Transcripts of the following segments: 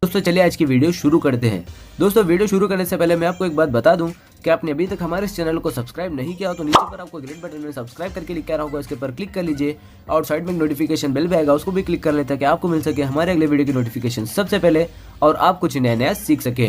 दोस्तों चलिए आज की वीडियो शुरू करते हैं। दोस्तों वीडियो शुरू करने से पहले मैं आपको एक बात बता दूं कि आपने अभी तक हमारे इस चैनल को सब्सक्राइब नहीं किया हो तो नीचे पर आपको ग्रीन बटन में सब्सक्राइब करके लिखा रहा होगा, इसके पर क्लिक कर लीजिए और साइड में नोटिफिकेशन बेल भी आएगा, उसको भी क्लिक कर लेते हैं कि आपको मिल सके हमारे अगले वीडियो की नोटिफिकेशन सबसे पहले और आप कुछ नया नया सीख सके।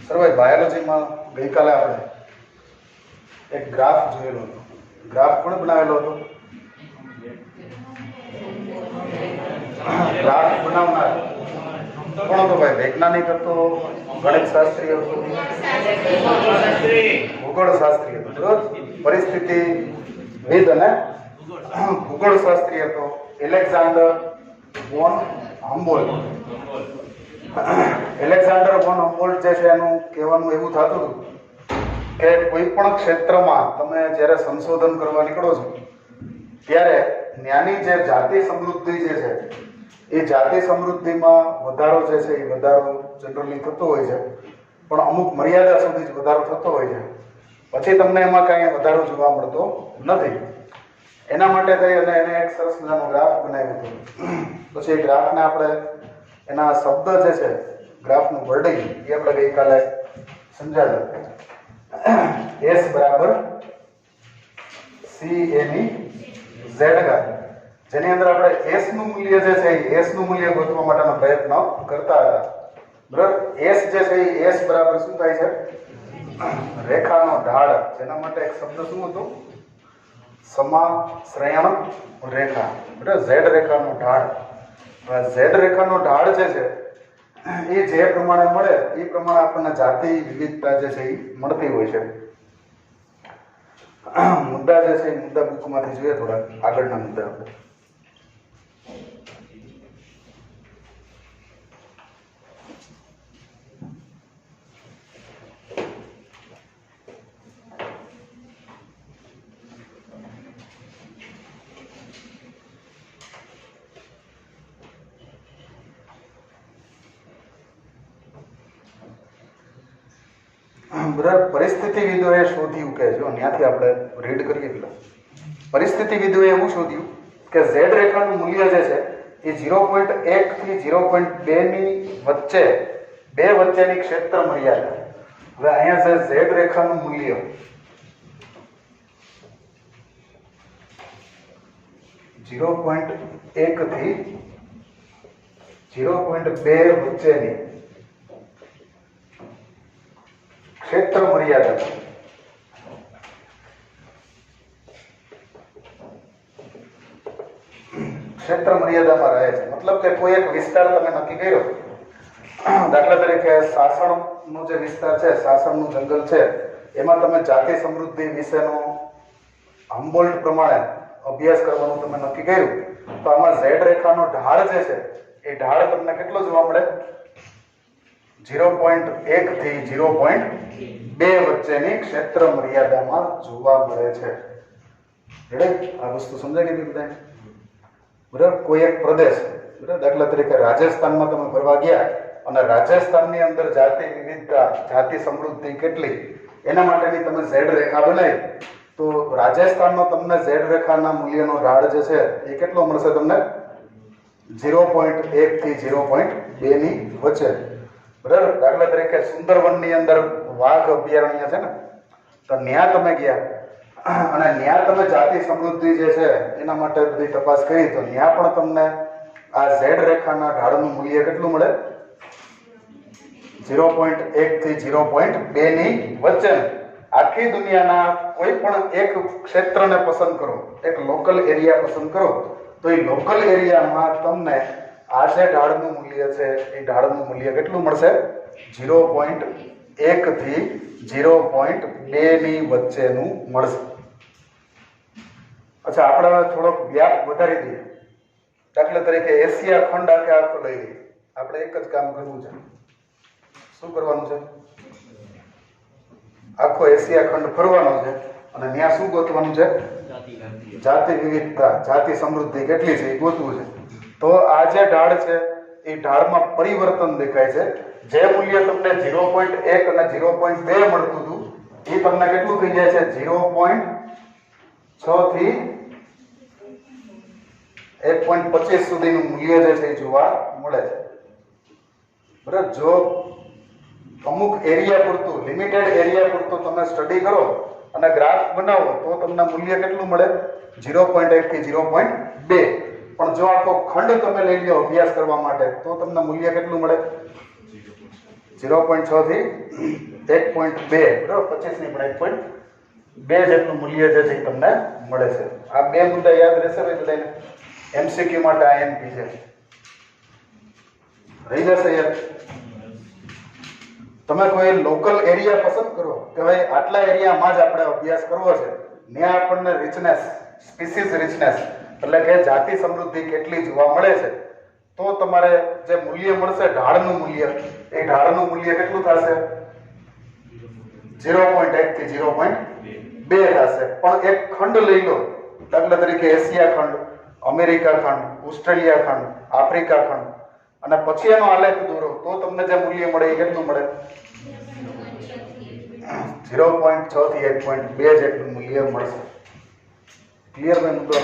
સર ભાઈ બાયોલોજીમાં ગઈકાલે આપણે એક ગ્રાફ જોયેલો હતો. ગ્રાફ કોણે બનાવેલો હતો? ગ્રાફ બનાવનાર કોણ હતો ભાઈ? વૈજ્ઞાનિક હતો, ગણિત શાસ્ત્રી હતો, ભૂગોળ શાસ્ત્રી હતો, બરોબર? પરિસ્થિતિવિદ અને ભૂગોળ શાસ્ત્રી હતો એલેક્ઝાન્ડર વોન હમ્બોલ્ટ. એલેક્ઝાન્ડર વોન હમ્બોલ્ટ જે છે એનું કહેવાનું એવું થતું હતું કે કોઈ પણ ક્ષેત્રમાં તમે જ્યારે સંશોધન કરવા નીકળો છો ત્યારે ત્યાંની જે જાતિ સમૃદ્ધિ જે છે એ જાતિ સમૃદ્ધિમાં વધારો જે છે એ વધારો જનરલી થતો હોય છે, પણ અમુક મર્યાદા સુધી જ વધારો થતો હોય છે, પછી તમને એમાં કાંઈ વધારો જોવા મળતો નથી. એના માટે થઈ અને એને એક સરસ મજાનો ગ્રાફ બનાવ્યો હતો. પછી એ ગ્રાફને આપણે એના શબ્દ જે છે ગ્રાફનું વર્ડિંગ એ આપણે ગઈકાલે સમજાવ્યું. એસ બરાબર સી એની ઝેડ ઘાત, જેની અંદર આપણે એસ નું મૂલ્ય જે છે એ એસ નું મૂલ્ય ગોતવા માટેનો પ્રયત્ન કરતા હતા, બરાબર? એસ જે છે એ એસ બરાબર શું થાય છે? રેખાનો ઢાળ. જેના માટે એક શબ્દ શું હતો? સમાશ્રયણ રેખા, બરાબર? ઝેડ રેખાનો ઢાળ. ઝેડ રેખાનો ઢાળ જે છે એ જે પ્રમાણે મળે એ પ્રમાણે આપણને જાતિ વિવિધતા જે છે એ મળતી હોય છે. મુદ્દા જે છે એ મુદ્દા બુકમાંથી જોઈએ થોડા આગળના મુદ્દા આપણે. બરાબર. પરિસ્થિતિવિદોએ શોધ્યું કે જો ત્યાંથી આપણે રીડ કરીએ એટલે પરિસ્થિતિવિદોએ એવું શોધ્યું કે ઝેડ રેખાનું મૂલ્ય જે છે એ 0.1 થી 0.2 ની વચ્ચે બે વચ્ચેની ક્ષેત્ર મર્યાદા. હવે અહીંયા છે ઝેડ રેખાનું મૂલ્ય 0.1 થી 0.2 વચ્ચેની ક્ષેત્ર મર્યાદા. ક્ષેત્ર મર્યાદામાં રહે છે, મતલબ કે કોઈ એક વિસ્તાર તમે નક્કી કર્યો. દાખલા તરીકે સાસણનો જે વિસ્તાર છે, સાસણનું જંગલ છે, એમાં તમે જાતિ સમૃદ્ધિ વિશેનો હમ્બોલ્ટ પ્રમાણે અભ્યાસ કરવાનું તમે નક્કી કર્યું, તો આમાં ઝેડ રેખાનો ઢાળ જે છે એ ઢાળ તમને કેટલો જોવા મળે? 0.1 થી 0.2 વચ્ચેની ક્ષેત્ર મર્યાદામાં જોવા મળે છે. આ વસ્તુ સમજાઈ ગઈ બધાને? બરાબર. કોઈ એક પ્રદેશ, બરાબર, દાખલા તરીકે રાજસ્થાનમાં તમે ફરવા ગયા અને રાજસ્થાનની અંદર જાતિ વિવિધતા, જાતિ સમૃદ્ધિ કેટલી, એના માટેની તમે ઝેડ રેખા બનાવી, તો રાજસ્થાનનો તમને ઝેડ રેખાના મૂલ્યનો ઢાળ જે છે એ કેટલો મળશે તમને? 0.1 થી 0.2 ની વચ્ચે. બરાબર. દાખલા તરીકે સુંદરવનની અંદર વાઘ અભયારણ્ય છે ને, તો ત્યાં તમે ગયા અને ન્યા તમે જાતિ સમૃદ્ધિ જે છે એના માટે બધી તપાસ કરી તો ન્યા પણ તમને આ ઝેડ રેખાના ઢાળનું મૂલ્ય કેટલું મળે? 0.1 થી 0.2 ની વચ્ચે. આખી દુનિયાના કોઈ પણ એક ક્ષેત્રને પસંદ કરો, એક લોકલ એરિયા પસંદ કરો, તો એ લોકલ એરિયામાં તમને આ જે ઢાળનું મૂલ્ય છે એ ઢાળનું મૂલ્ય કેટલું મળશે? 0.1 થી 0.2 ની વચ્ચેનું મળશે. અચ્છા, આપણે થોડોક વ્યાપ વધારી દઈએ. દાખલા તરીકે એશિયા ખંડ આખો લઈ લઈએ. આપણે એક જ કામ કરવું છે. શું કરવાનું છે? આખો એશિયા ખંડ ફરવાનો છે અને ત્યાં શું ગોતવાનું છે? જાતિ વિવિધતા, જાતિ સમૃદ્ધિ કેટલી છે એ ગોતવું છે. તો આ જે ઢાળ છે એ ઢાળમાં પરિવર્તન દેખાય છે. જે મૂલ્ય તમને 0.1 અને 0.2 મળતું હતું એ તમને કેટલું થઈ જાય છે? 0.6 થી 1.25 સુધીનું મૂલ્ય જે છે એ જોવા મળે છે. બરાબર. જો અમુક એરિયા પૂરતું, લિમિટેડ એરિયા પૂરતું તમે સ્ટડી કરો અને ગ્રાફ બનાવો તો તમને મૂલ્ય કેટલું મળે? 0.1 થી 0.2. પણ જો આખો ખંડ તમે લઈ લો અભ્યાસ કરવા માટે તો તમને મૂલ્ય કેટલું મળે? 0.6 થી 1.2. બરાબર. 25 ની પણ 1.2 જેટલું મૂલ્ય જે છે એ તમને મળે છે. આ બે મુદ્દા યાદ રહેશે ભાઈ બધાને. એમસીક્યુ માટે આઈએમપી છે. રહી જશે યાદ. તમે કોઈ લોકલ એરિયા પસંદ કરો કે ભાઈ આટલા એરિયામાં જ આપણે અભ્યાસ કરવો છે, ત્યાં આપણને રિચનેસ, સ્પીસીસ રિચનેસ એટલે કે જાતિ સમૃદ્ધિ કેટલી જોવા મળે છે, તો તમારે જે મૂલ્ય મળશે ઢાળનું મૂલ્ય, એ ઢાળનું મૂલ્ય કેટલું થશે? 0.1 થી 0.2 થશે. પણ એક ખંડ લઈ લો, દાખલા તરીકે એશિયા ખંડ, અમેરિકા ખંડ, ઓસ્ટ્રેલિયા ખંડ, આફ્રિકા ખંડ, અને પછી એનો આલેખ દોરો તો તમને જે મૂલ્ય મળે એ કેટલું મળે? 0.6 થી 1.2 જેટલું મૂલ્ય મળશે. ક્લિયર ભાઈ મુદ્દો?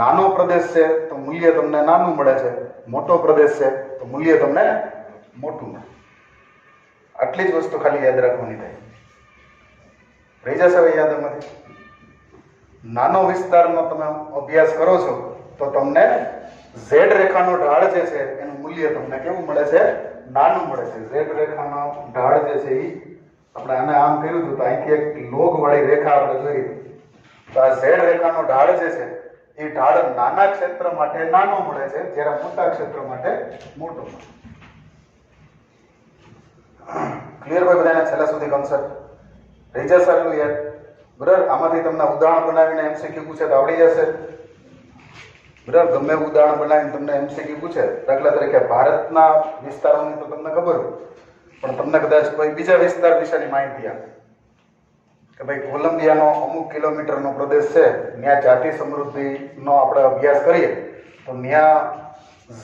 નાનો પ્રદેશ છે તો મૂલ્ય તમને નાનું મળે છે, મોટો પ્રદેશ છે તો મૂલ્ય તમને મોટું મળે. આટલી જ વસ્તુ ખાલી યાદ રાખવાની થાય. રહી જશે ભાઈ યાદ એમાંથી? નાનો વિસ્તારનો તમે અભ્યાસ કરો છો તો તમને ઝેડ રેખાનો ઢાળ જે છે એનું મૂલ્ય તમને કેવું મળે છે? નાનું મળે છે. ઝેડ રેખાનો ઢાળ જે છે એ આપણે આને આમ કર્યું હતું તો અહીંથી એક લોગ વાળી રેખા આપણે જોઈ. તો આ ઝેડ રેખાનો ઢાળ જે છે એ ઢાળ નાના ક્ષેત્ર માટે નાનો મળે છે, જ્યારે મોટા ક્ષેત્ર માટે મોટો મળે. ક્લિયર ભાઈ બધાને છેલ્લા સુધી કન્સેપ્ટ રહી જશે આટલું યાદ? બરાબર. આમાંથી તમને ઉદાહરણ બનાવીને એમસીક્યુ પૂછે તો આવડી જશે. બરાબર. ગમે એવું ઉદાહરણ બનાવીને તમને એમસીક્યુ પૂછે, દાખલા તરીકે ભારતના વિસ્તારોની તો તમને ખબર હોય, પણ તમને કદાચ કોઈ બીજા વિસ્તાર વિશેની માહિતી આપે કે ભાઈ કોલંબિયાનો અમુક કિલોમીટરનો પ્રદેશ છે, ત્યાં જાતિ સમૃદ્ધિનો આપણે અભ્યાસ કરીએ તો ત્યાં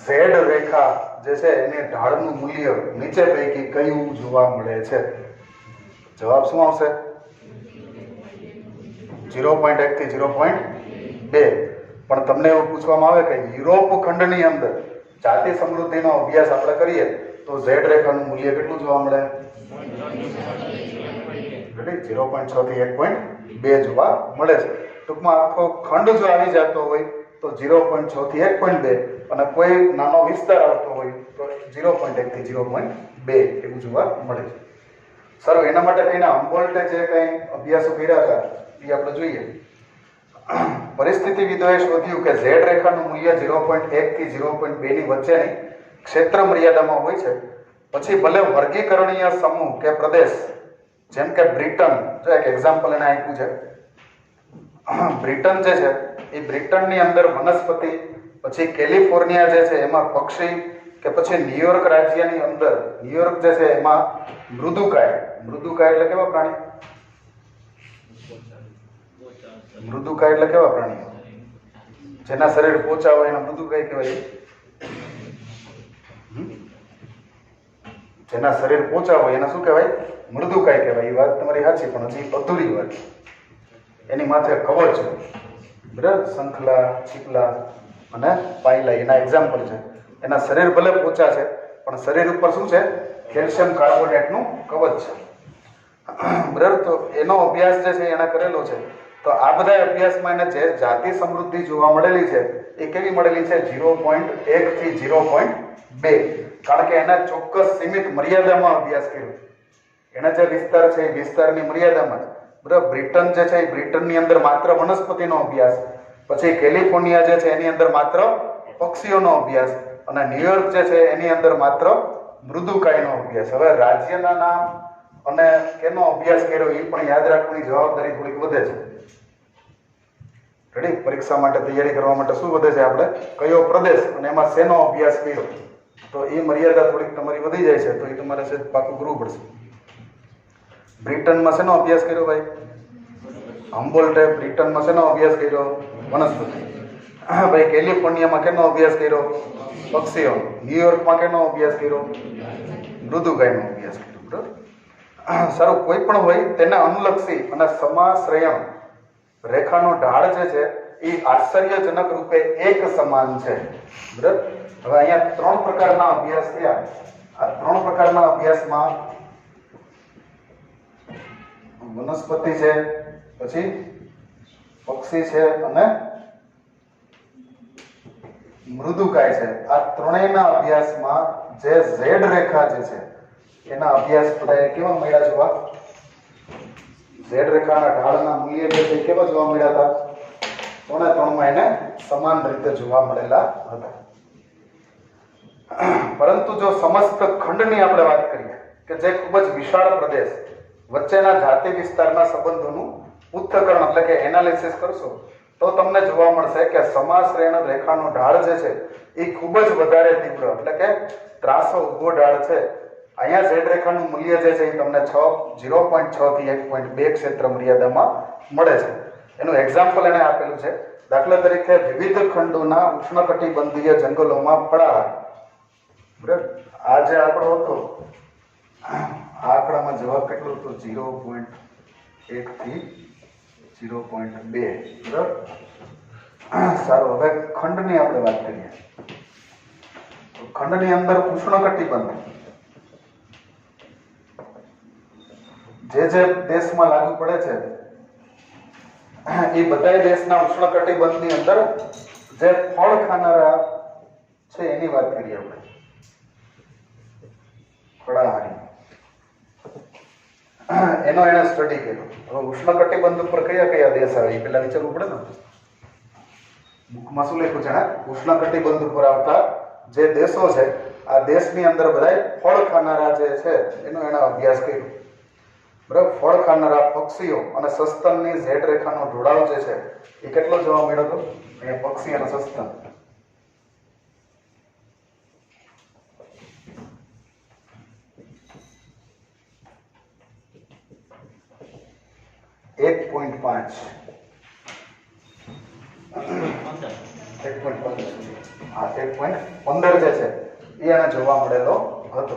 ઝેડ રેખા જે છે એને ઢાળનું મૂલ્ય નીચે પૈકી કયું જોવા મળે છે? જવાબ શું આવશે? 0.1 થી 0.2. પણ તમને એવું પૂછવામાં આવે કે યુરોપ ખંડની અંદર જાતિ સમૃદ્ધિનો અભ્યાસ આપણે કરીએ તો ઝેડ રેખાનું મૂલ્ય કેટલું જોવા મળે? 0.6 થી 1.2 જોવા મળે છે. ટૂંકમાં આખો ખંડ જો આવી જતો હોય તો 0.6 થી 1.2 અને કોઈ નાનો વિસ્તાર આવતો હોય તો 0.1 થી 0.2 એવું જોવા મળે છે. સારું, એના માટે થઈને હમ્બોલ્ટે જે કંઈ અભ્યાસો કર્યા હતા એ આપણે જોઈએ. પરિસ્થિતિવિદોએ શોધ્યું કે ઝેડ રેખાનું મૂલ્ય 0.1 થી 0.2 ની વચ્ચેની ક્ષેત્ર મર્યાદામાં હોય છે. પછી ભલે વર્ગીકરણીય સમૂહ કે પ્રદેશ જેમ કે બ્રિટન, જો એક એક્ઝામ્પલ એને આપ્યું છે. બ્રિટન જે છે એ બ્રિટનની અંદર વનસ્પતિ, પછી કેલિફોર્નિયા જે છે એમાં પક્ષી, કે પછી ન્યુયોર્ક રાજ્યની અંદર ન્યુયોર્ક જે છે એમાં મૃદુકાય. મૃદુકાય એટલે કેવા પ્રાણી? મૃદુકાય એટલે કેવા પ્રાણીઓ? જેના શરીર પોચા હોય એને મૃદુકાય કહેવાય. જેના શરીર પોચા હોય એને શું કહેવાય? મૃદુકાય કહેવાય. એ વાત તમારી સાચી, પણ હજી અધૂરી વાત. એની માથે કવચ છે, બરાબર? શંખલા, ચીપલા અને પાયલા એના એક્ઝામ્પલ છે. એના શરીર ભલે પોચા છે પણ શરીર ઉપર શું છે? કેલ્શિયમ કાર્બોનેટનું કવચ છે, બરાબર? તો એનો અભ્યાસ જે છે એને કરેલો છે. તો તો આ બધા અભ્યાસમાં એને જે જાતિ સમૃદ્ધિ જોવા મળેલી છે એ કેવી મળેલી છે? 0.1 થી 0.2, કારણ કે એના ચોક્કસ સીમિત મર્યાદામાં અભ્યાસ કર્યો. એના જે વિસ્તાર છે એ વિસ્તારની મર્યાદામાં જ. બરાબર. બ્રિટન જે છે એ બ્રિટનની અંદર માત્ર વનસ્પતિનો અભ્યાસ, પછી કેલિફોર્નિયા જે છે એની અંદર માત્ર પક્ષીઓનો અભ્યાસ, અને ન્યુયોર્ક જે છે એની અંદર માત્ર મૃદુકાયનો અભ્યાસ. હવે રાજ્યના નામ અને કેનો અભ્યાસ કર્યો એ પણ યાદ રાખવાની જવાબદારી થોડીક વધે છે. રેડી? પરીક્ષા માટે તૈયારી કરવા માટે શું વધે છે? આપણે કયો પ્રદેશ અને એમાં શેનો અભ્યાસ કર્યો, તો એ મર્યાદા થોડીક તમારી વધી જાય છે, તો એ તમારે છે પાકું કરવું પડશે. બ્રિટનમાં શેનો અભ્યાસ કર્યો ભાઈ? હમ્બોલ્ટે બ્રિટનમાં શેનો અભ્યાસ કર્યો? વનસ્પતિ. ભાઈ કેલિફોર્નિયામાં કેનો અભ્યાસ કર્યો? પક્ષીઓ. ન્યુયોર્કમાં કેનો અભ્યાસ કર્યો? મૃદુકાયનો અભ્યાસ કર્યો. બરાબર. સારું. કોઈ પણ હોય તેને અનુલક્ષી અને સમાશ્રયણ રેખાનો ઢાળ જે છે એ આશ્ચર્યજનક રૂપે એક સમાન છે. બરાબર. હવે અહીંયા 3 પ્રકારના અભ્યાસ થયા. આ 3 પ્રકારના અભ્યાસમાં વનસ્પતિ છે, પછી પક્ષી છે અને મૃદુકાય છે. આ ત્રણેયના અભ્યાસમાં જે ઝેડ રેખા જે છે એના અભ્યાસ બધા કેવા મળ્યા જોવા? ઝેડ રેખાના ઢાળના મૂલ્ય જે છે કેવા જોવા મળ્યા હતા? 3 એને સમાન રીતે જોવા મળેલા હતા. પરંતુ જો સમસ્ત ખંડની આપણે વાત કરીએ કે જે ખૂબ જ વિશાળ પ્રદેશ વચ્ચેના જાતિ વિસ્તારના સંબંધોનું પૃથ્થકરણ એટલે કે એનાલિસિસ કરશો તો તમને જોવા મળશે કે સમાશ્રયણ રેખાનો ઢાળ જે છે એ ખૂબ જ વધારે તીવ્ર એટલે કે ત્રાસો ઉભો ઢાળ છે. અહીંયા ઝેડ રેખાનું મૂલ્ય જે છે એ તમને 0.6 થી 1.2 ક્ષેત્ર મર્યાદામાં મળે છે. એનું એક્ઝામ્પલ એને આપેલું છે. દાખલા તરીકે વિવિધ ખંડોના ઉષ્ણકટિબંધીય જંગલોમાં ફળાહાર. બરાબર. આ જે આંકડો હતો આ આંકડામાં જવાબ કેટલો હતો? 0.1 થી 0.2. બરાબર. સારું. હવે ખંડની આપણે વાત કરીએ. ખંડની અંદર ઉષ્ણકટિબંધ જે દેશમાં લાગુ પડે છે એ બધા દેશના ઉષ્ણકટિબંધની અંદર જે ફળ ખાનારા છે એની વાત કરીએ આપણે. ફળાહારી એનો એને સ્ટડી કર્યો. હવે ઉષ્ણકટિબંધ ઉપર કયા કયા દેશ આવે એ પેલા વિચારવું પડે ને. બુકમાં શું લખ્યું છે? ઉષ્ણકટિબંધ ઉપર આવતા જે દેશો છે આ દેશની અંદર બધા ફળ ખાનારા જે છે એનો એને અભ્યાસ કર્યો. બરાબર. ફળ ખાનારા પક્ષીઓ અને સસ્તનની ઝેડ રેખાનો ઢોળાવ જે છે એ કેટલો જોવા મળ્યો હતો? અહીંયા પક્ષી અને સસ્તન 1.5 હા 1.15 જે છે એ એને જોવા મળેલો હતો.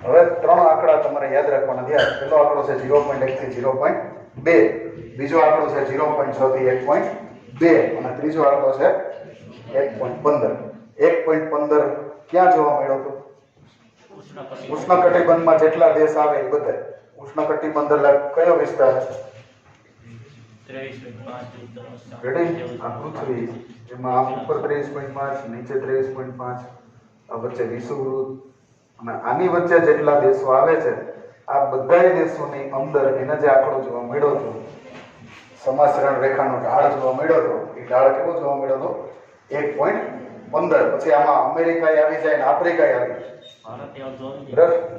હવે 3 આંકડા તમારે યાદ રાખવાના થયા. પહેલો આંકડો છે 0.1 થી 0.2, બીજો આંકડો છે 0.6 થી 1.2 અને ત્રીજો આંકડો છે 1.15. 1.15 ક્યાં જોવા મળ્યો હતો? ઉષ્ણકટિબંધમાં જેટલા દેશ આવે એ બધા. ઉષ્ણકટિબંધ એટલે કયો વિસ્તાર? રેડી? આ પૃથ્વી, એમાં આમ ઉપર 23.5, નીચે 23.5, આ વચ્ચે વિષુવવૃત્ત અને આની વચ્ચે જેટલા દેશો આવે છે આ બધા દેશોની અંદર એને જે આંકડો જોવા મળ્યો હતો, સમાશ્રયણ રેખાનો ઢાળ જોવા મળ્યો હતો, એ ઢાળ કેવો જોવા મળ્યો હતો? 1.15. પછી આમાં અમેરિકા આવી જાય ને આફ્રિકા આવી જાય.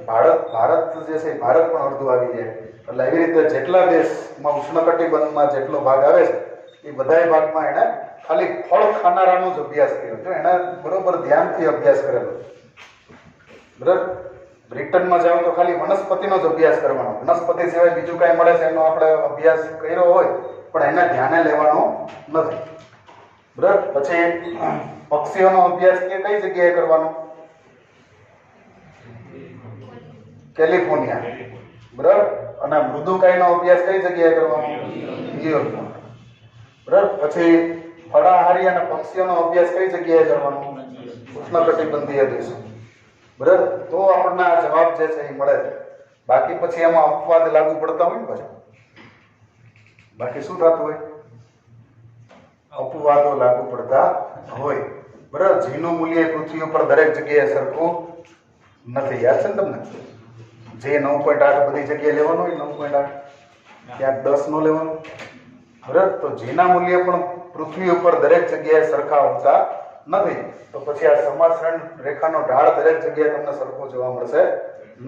ભારત જે છે ભારત પણ અડધું આવી જાય. એટલે એવી રીતે જેટલા દેશમાં ઉષ્ણકટિબંધમાં જેટલો ભાગ આવે છે એ બધા ભાગમાં એને ખાલી ફળ ખાનારાનો જ અભ્યાસ કર્યો છે. એને બરોબર ધ્યાનથી અભ્યાસ કરેલો. બરાબર. બ્રિટનમાં જાવ તો ખાલી વનસ્પતિનો જ અભ્યાસ કરવાનો. વનસ્પતિ સિવાય બીજું કાંઈ મળે છે એનો આપણે અભ્યાસ કર્યો હોય પણ એને ધ્યાને લેવાનો નથી. બરાબર. પછી પક્ષીઓનો અભ્યાસ કઈ જગ્યાએ કરવાનો? કેલિફોર્નિયા. બરાબર. અને મૃદુકાયનો અભ્યાસ કઈ જગ્યાએ કરવાનો? ન્યુયોર્કમાં. બરાબર. પછી ફળાહારી અને પક્ષીઓનો અભ્યાસ કઈ જગ્યાએ કરવાનો? ઉષ્ણકટિબંધીય દેશો. બરાબર. તો આપણને આ જવાબ જે છે એ મળે છે. બાકી પછી એમાં અપવાદ લાગુ પડતા હોય ને પછી. બાકી શું થતું હોય? અપવાદો લાગુ પડતા હોય. બરાબર. જીનું મૂલ્ય પૃથ્વી ઉપર દરેક જગ્યાએ સરખું નથી. યાદ છે ને તમને? જે 9.8 બધી જગ્યાએ લેવાનું હોય 9.8, ક્યાંક 10 નો લેવાનું. બરાબર. તો જીના મૂલ્ય પણ પૃથ્વી ઉપર દરેક જગ્યાએ સરખા હોતા નથી. તો પછી આ સમાસરણ રેખાનો ઢાળ દરેક જગ્યાએ તમને સરખો જોવા મળશે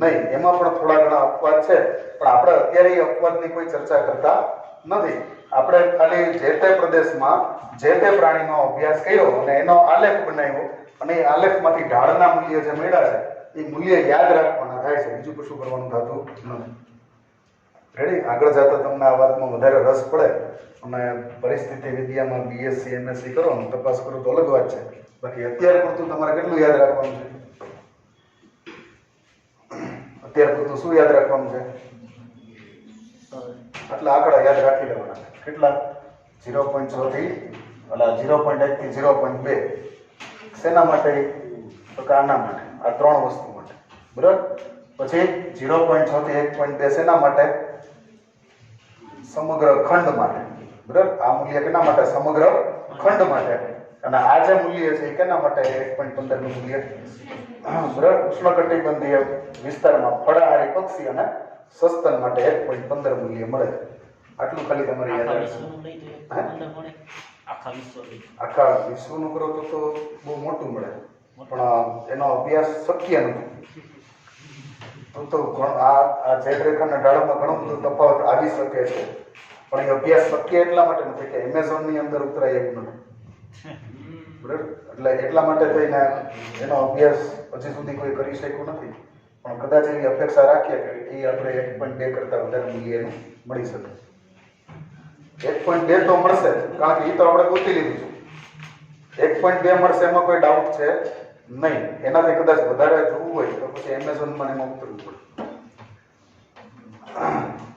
નહીં. એમાં પણ થોડા ઘણા અપવાદ છે, પણ આપણે અત્યારે એ અપવાદની કોઈ ચર્ચા કરતા નથી. આપણે ખાલી જે તે પ્રદેશમાં જે તે પ્રાણીનો અભ્યાસ કર્યો અને એનો આલેખ બનાવ્યો અને એ આલેખમાંથી ઢાળના મૂલ્ય જે મળ્યા છે એ મૂલ્ય યાદ રાખવાના થાય છે. બીજું કશું કરવાનું થતું નથી. રેડી? આગળ જતા તમને આ વાતમાં વધારે રસ પડે અને પરિસ્થિતિ વિદ્યામાં બીએસસી એમએસસી કરો અને તપાસ કરો તો અલગ વાત છે. બાકી અત્યારે પૂરતું તમારે કેટલું યાદ રાખવાનું છે? અત્યારે પૂરતું શું યાદ રાખવાનું છે? આટલા આંકડા યાદ રાખી લેવાના. કેટલા? 0.6 થી 0.1 થી 0.2. શેના માટે? તો કે આના માટે, આ ત્રણ વસ્તુ માટે. બરાબર. પછી 0.6 થી 1.2 શેના માટે? સમગ્ર ખંડ માટે. બરાબર. આ મૂલ્ય કેના માટે? સમગ્ર ખંડ માટે. અને આ જે મૂલ્ય છે એ કેના માટે? 1.15 નું મૂલ્ય. બરાબર. ઉષ્ણકટિબંધીય વિસ્તારમાં ફળાહારી પક્ષી અને સસ્તન માટે 1.15 મૂલ્ય મળે. આટલું ખાલી તમારે યાદ રાખવું. આખા વિશ્વનું કરો તો બહુ મોટું મળે, પણ એનો અભ્યાસ શક્ય નથી. તો આ ઝેડ રેખાના ઢાળમાં ઘણું બધું તફાવત આવી શકે છે, પણ એ અભ્યાસ શક્ય એટલા માટે નથી કે એમેઝોનની અંદર ઉતરાય એવું નથી. બરાબર. એટલે એટલા માટે થઈને એનો અભ્યાસ હજી સુધી કોઈ કરી શક્યું નથી, પણ કદાચ એવી અપેક્ષા રાખીએ કે એ આપણે 1.2 કરતા વધારે મૂલ્ય મળી શકે. 1.2 તો મળશે, કારણ કે એ તો આપણે ગોતી લીધું છે. 1.2 મળશે, એમાં કોઈ ડાઉટ છે નહીં. એનાથી કદાચ વધારે જોવું હોય તો પછી એમેઝોનમાં એમાં ઉતરવું પડે.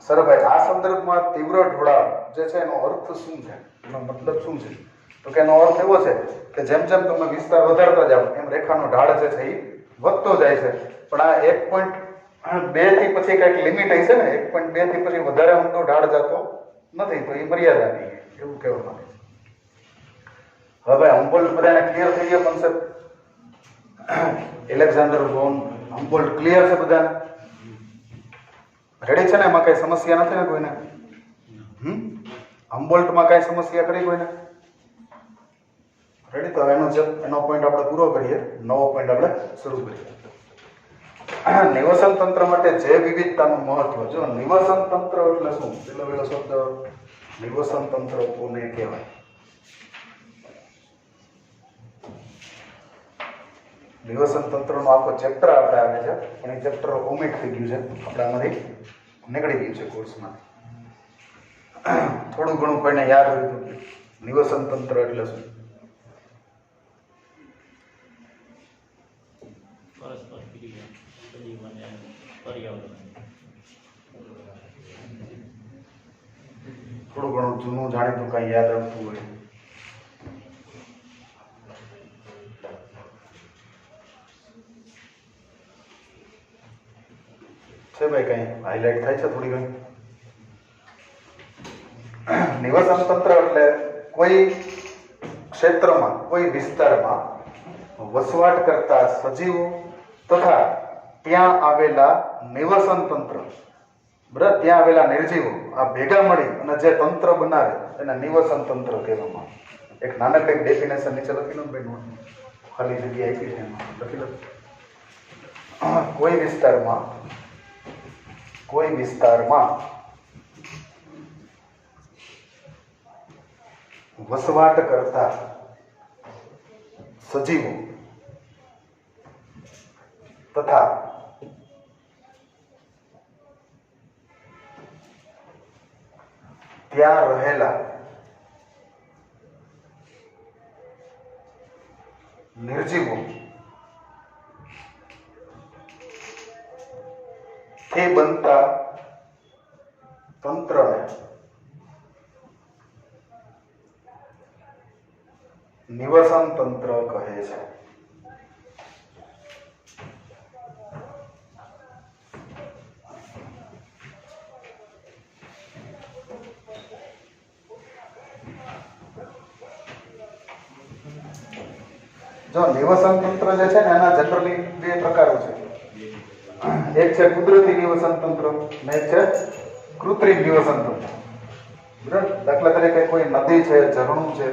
સરભાઈ, આ સંદર્ભમાં તીવ્ર ઢોળાવ જે છે એનો અર્થ શું છે? એનો મતલબ શું છે? તો કે એનો અર્થ એવો છે કે જેમ જેમ તમે વિસ્તાર વધારતા જાઓ એમ રેખાનો ઢાળ જે છે એ વધતો જાય છે. પણ આ 1.2 થી પછી કંઈક લિમિટ હશે ને? 1.2 થી પછી વધારે ઊંડો ઢાળ જતો નથી, તો એ મર્યાદા નહીં, એવું કહેવા માંગે છે. હવે હમ્બોલ્ટ બધાને ક્લિયર થઈ ગયો કોન્સેપ્ટ? એલેક્ઝાન્ડર વોન હમ્બોલ્ટ ક્લિયર છે બધાને? રેડી છે ને? એમાં કઈ સમસ્યા નથી ને કોઈને? હમ્બોલ્ટમાં કઈ સમસ્યા કરી કોઈને? રેડી? તો એનો પોઈન્ટ આપણે પૂરો કરીએ, નવો પોઈન્ટ આપણે શરૂ કરીએ. નિવસન તંત્ર માટે જૈવ વિવિધતાનું મહત્વ. જો નિવસન તંત્ર એટલે શું? પેલો શબ્દ નિવસન તંત્ર કોને કહેવાય? નિવસન તંત્રનો આખો ચેપ્ટર આપણે આવે છે, પણ એ ચેપ્ટર ઓમિટ થઈ ગયું છે, આપણામાંથી નીકળી ગયું છે કોર્સમાંથી. થોડું ઘણું કોઈને યાદ હોય તો નિવસન તંત્ર એટલે શું? થોડું ઘણું જૂનું જાણીતું કઈ યાદ આવતું હોય. છે ભાઈ? કઈ હાઈલાઇટ થાય છે થોડી ઘણી? નિવસન તંત્ર એટલે કોઈ ક્ષેત્રમાં, કોઈ વિસ્તારમાં વસવાટ કરતા સજીવો તથા ત્યાં આવેલા નિવસન તંત્ર, બરાબર, ત્યાં આવેલા નિર્જીવો આ ભેગા મળી અને જે તંત્ર બનાવે એને નિવસન તંત્ર કહેવામાં આવે. એક નાનકડી ડેફિનેશન નીચે લખી લો ભાઈ, ખાલી જગ્યા આપી છે એમાં લખી લો. કોઈ વિસ્તારમાં વસવાટ કરતા સજીવો તથા ત્યાં રહેલા નિર્જીવો થી બનતા તંત્રને નિવસન તંત્ર કહે છે. જો નિવસન તંત્ર જે છે ને એના જનરલી બે પ્રકારો છે. એક છે કુદરતી નિવસન તંત્ર અને એક છે કૃત્રિમ નિવસન તંત્ર. બરાબર? દાખલા તરીકે કોઈ નદી છે, ઝરણું છે,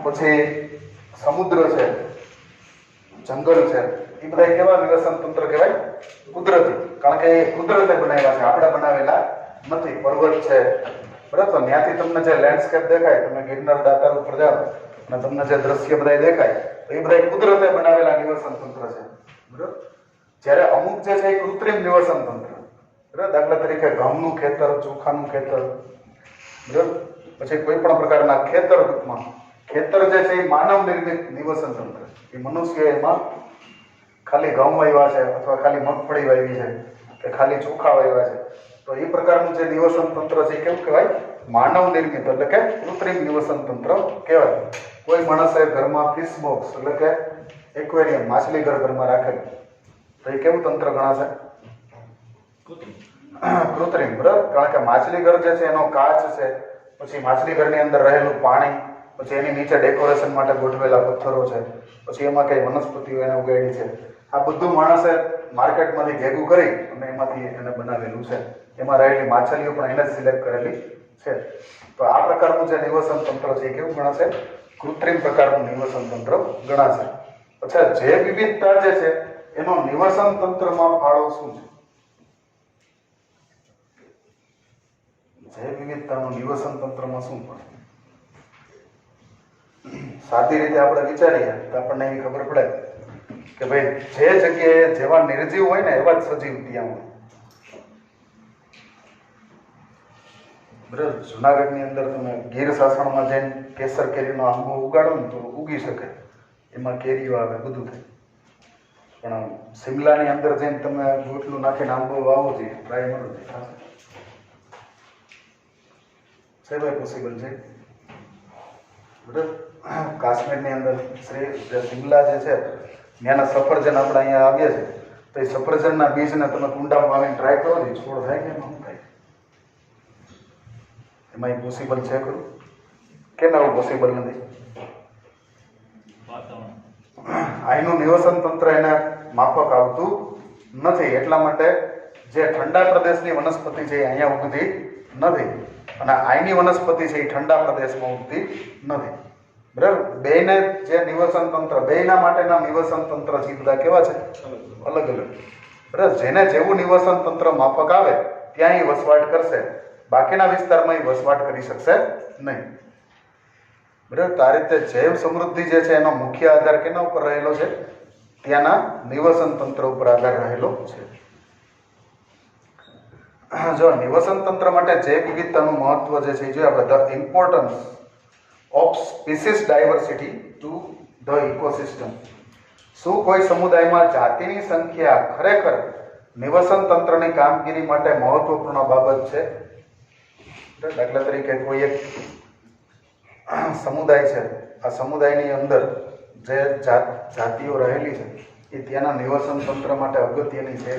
પછી સમુદ્ર છે, જંગલ છે, એ બધા કેવા નિવસન તંત્ર કહેવાય? કુદરતી. કારણ કે એ કુદરતે બનાવ્યા છે, આપણે બનાવેલા નથી. પર્વત છે, બરાબર? તો ત્યાંથી તમને જે લેન્ડસ્કેપ દેખાય, તમે ગિરનાર દાતાર ઉપર જાઓ અને તમને જે દ્રશ્ય બધા દેખાય, તો એ બધા કુદરતે બનાવેલા નિવસન તંત્ર છે. બરાબર? જ્યારે અમુક જે છે એ કૃત્રિમ નિવસન તંત્ર. બરાબર? દાખલા તરીકે ઘઉંનું ખેતર, ચોખાનું ખેતર, બરાબર? પછી કોઈ પણ પ્રકારના ખેતર, ટૂંકમાં ખેતર જે છે એ માનવ નિર્મિત નિવસન તંત્ર. એ મનુષ્ય એમાં ખાલી ઘઉં વાવ્યા છે અથવા ખાલી મગફળી વાવી છે કે ખાલી ચોખા વાવ્યા છે, તો એ પ્રકારનું જે નિવસન તંત્ર છે એ કેવું કહેવાય? માનવ નિર્મિત, એટલે કે કૃત્રિમ નિવસન તંત્ર કહેવાય. કોઈ માણસે ઘરમાં ફિશ બોક્સ એટલે કે એક્વેરિયમ, માછલી ઘર ઘરમાં રાખેલું, તો એ કેવું તંત્ર ગણાશે? કૃત્રિમ. બરાબર? કારણ કે માછલી ઘર જે છે એનો કાચ છે, પછી માછલી ઘરની અંદર રહેલું પાણી, પછી એની નીચે ડેકોરેશન માટે ગોઠવેલા પથ્થરો છે, પછી એમાં કઈ વનસ્પતિઓ એને ઉગાડી છે, આ બધું માણસે માર્કેટમાંથી ભેગું કરી અને એમાંથી એને બનાવેલું છે. એમાં રહેલી માછલીઓ પણ એને જ સિલેક્ટ કરેલી છે. તો આ પ્રકારનું જે નિવસન તંત્ર છે એ કેવું ગણાશે? કૃત્રિમ પ્રકારનું નિવસન તંત્ર ગણાશે. અચ્છા, જે વિવિધતા જે છે એનો નિવસન તંત્રમાં ફાળો શું છે? જે વિવિધતાનું નિવસન તંત્રમાં શું પડે? સાદી રીતે આપણે વિચારીએ તો આપણને એવી ખબર પડે કે ભાઈ જે જગ્યાએ જેવા નિર્જીવ હોય ને એવા જ સજીવ ત્યાં હોય. બરાબર? જુનાગઢની અંદર તમે ગીર સાસણમાં જઈને કેસર કેરીનો આંબો ઉગાડો ને તો ઉગી શકે, એમાં કેરીઓ આવે, બધું થાય. પણ શિમલાની અંદર જઈને તમે ગોટલું નાખીને આંબો વાવો જોઈએ, ટ્રાય મારો જોઈએ, છે ભાઈ પોસિબલ છે? બરાબર? કાશ્મીરની અંદર શિમલા જે છે ત્યાંના સફરજન આપણે અહીંયા આવીએ છીએ, તો એ સફરજનના બીજને તમે કુંડામાં વાવીને ટ્રાય કરો છો, છોડ થાય કે ન થાય? એમાં એ પોસિબલ છે ખરું? કેમ આવું પોસિબલ નથી? અહીંનું નિવસન તંત્ર એને માફક આવતું નથી. એટલા માટે જે ઠંડા પ્રદેશની વનસ્પતિ છે એ અહીંયા ઉગતી નથી, અને અહીંની વનસ્પતિ છે એ ઠંડા પ્રદેશમાં ઉગતી નથી. બરાબર? બેને જે નિવસન તંત્ર, બેના માટેના નિવસન તંત્ર છે બધા કેવા છે? અલગ અલગ. બરાબર? જેને જેવું નિવસન તંત્ર માફક આવે ત્યાં એ વસવાટ કરશે, બાકીના વિસ્તારમાં એ વસવાટ કરી શકશે નહીં. બરાબર? તો આ રીતે જૈવ સમૃદ્ધિ જે છે એનો મુખ્ય આધાર કેના ઉપર રહેલો છે? ત્યાંના નિવસન તંત્ર ઉપર આધાર રહેલો છે. જો નિવસન તંત્ર માટે જૈવ વિવિધતાનું મહત્વ જે છે એ જોઈએ આપણે, the importance of species diversity to the ecosystem. શું કોઈ સમુદાયમાં જાતિની સંખ્યા ખરેખર નિવસન તંત્રની કામગીરી માટે મહત્વપૂર્ણ બાબત છે? દાખલા તરીકે કોઈ એક સમુદાય છે, આ સમુદાયની અંદર જે જાતિઓ રહેલી છે એ ત્યાંના નિવસન તંત્ર માટે અગત્યની છે.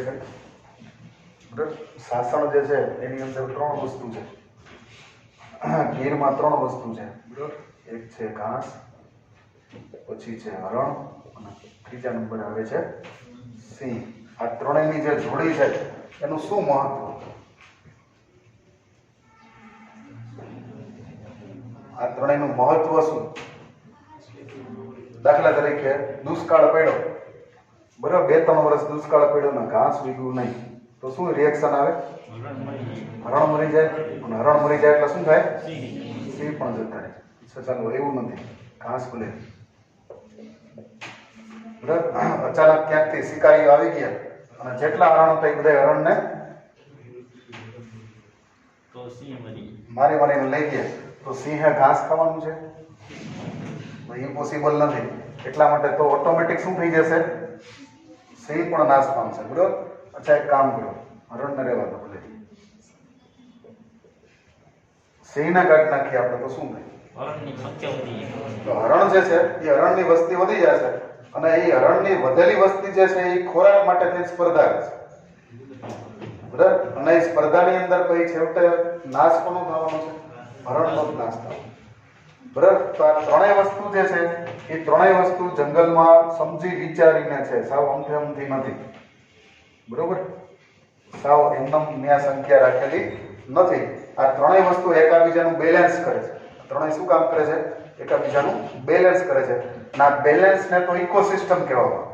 બરાબર? સાસણ જે છે એની અંદર 3 વસ્તુ છે, ગીરમાં 3 વસ્તુ છે. બરાબર? એક છે ઘાસ, પછી છે હરણ, અને ત્રીજા નંબર આવે છે સિંહ. આ ત્રણેયની જે જોડી છે એનું શું મહત્વ? આ ત્રણેયનું મહત્વ શું? દાખલા તરીકે દુષ્કાળ પડ્યો, બરાબર? 2-3 વર્ષ દુષ્કાળ પડ્યો ને ઘાસ ઉગ્યું નહીં, તો શું રિએક્શન આવે? હરણ મરી જાય. અને હરણ મરી જાય એટલે શું થાય? સિંહ પણ જતા રહે. ચાલો, એવું નથી, ઘાસ ભલે. બરાબર? અચાનક ક્યાંકથી શિકારીઓ આવી ગયા અને જેટલા હરણ હતા એ બધા હરણને મારી મારીને લઈ ગયા, તો સિંહે ઘાસ ખાવાનું છે? ઇમ્પોસિબલ નથી. એટલા માટે તો ઓટોમેટિક શું થઈ જશે? સિંહ પણ નાશ પામશે. બરોબર? અચ્છા, એક કામ કરો, હરણને રહેવા દો ભલે, સિંહને કાઢી નાખીએ આપણે તો શું થાય? તો હરણ જે છે એ હરણની વસ્તી વધી જશે, અને એ હરણની વધેલી વસ્તી જે છે એ ખોરાક માટે તે સ્પર્ધા કરશે. બરાબર? અને એ સ્પર્ધાની અંદર પછી છેવટે નાશ કોનો થવાનો છે? હરણનો જ નાશ થવાનો. બરાબર. તો આ ત્રણેય વસ્તુ જે છે એ ત્રણેય વસ્તુ જંગલમાં સમજી વિચારીને છે, સાવ અમથી નથી. બરોબર. સાવ એમનેમ ત્યાં સંખ્યા રાખેલી નથી. આ ત્રણેય વસ્તુ એકાબીજાનું બેલેન્સ કરે છે. ત્રણેય શું કામ કરે છે? એકાબીજાનું બેલેન્સ કરે છે. અને આ બેલેન્સને તો ઇકોસિસ્ટમ કહેવામાં આવે.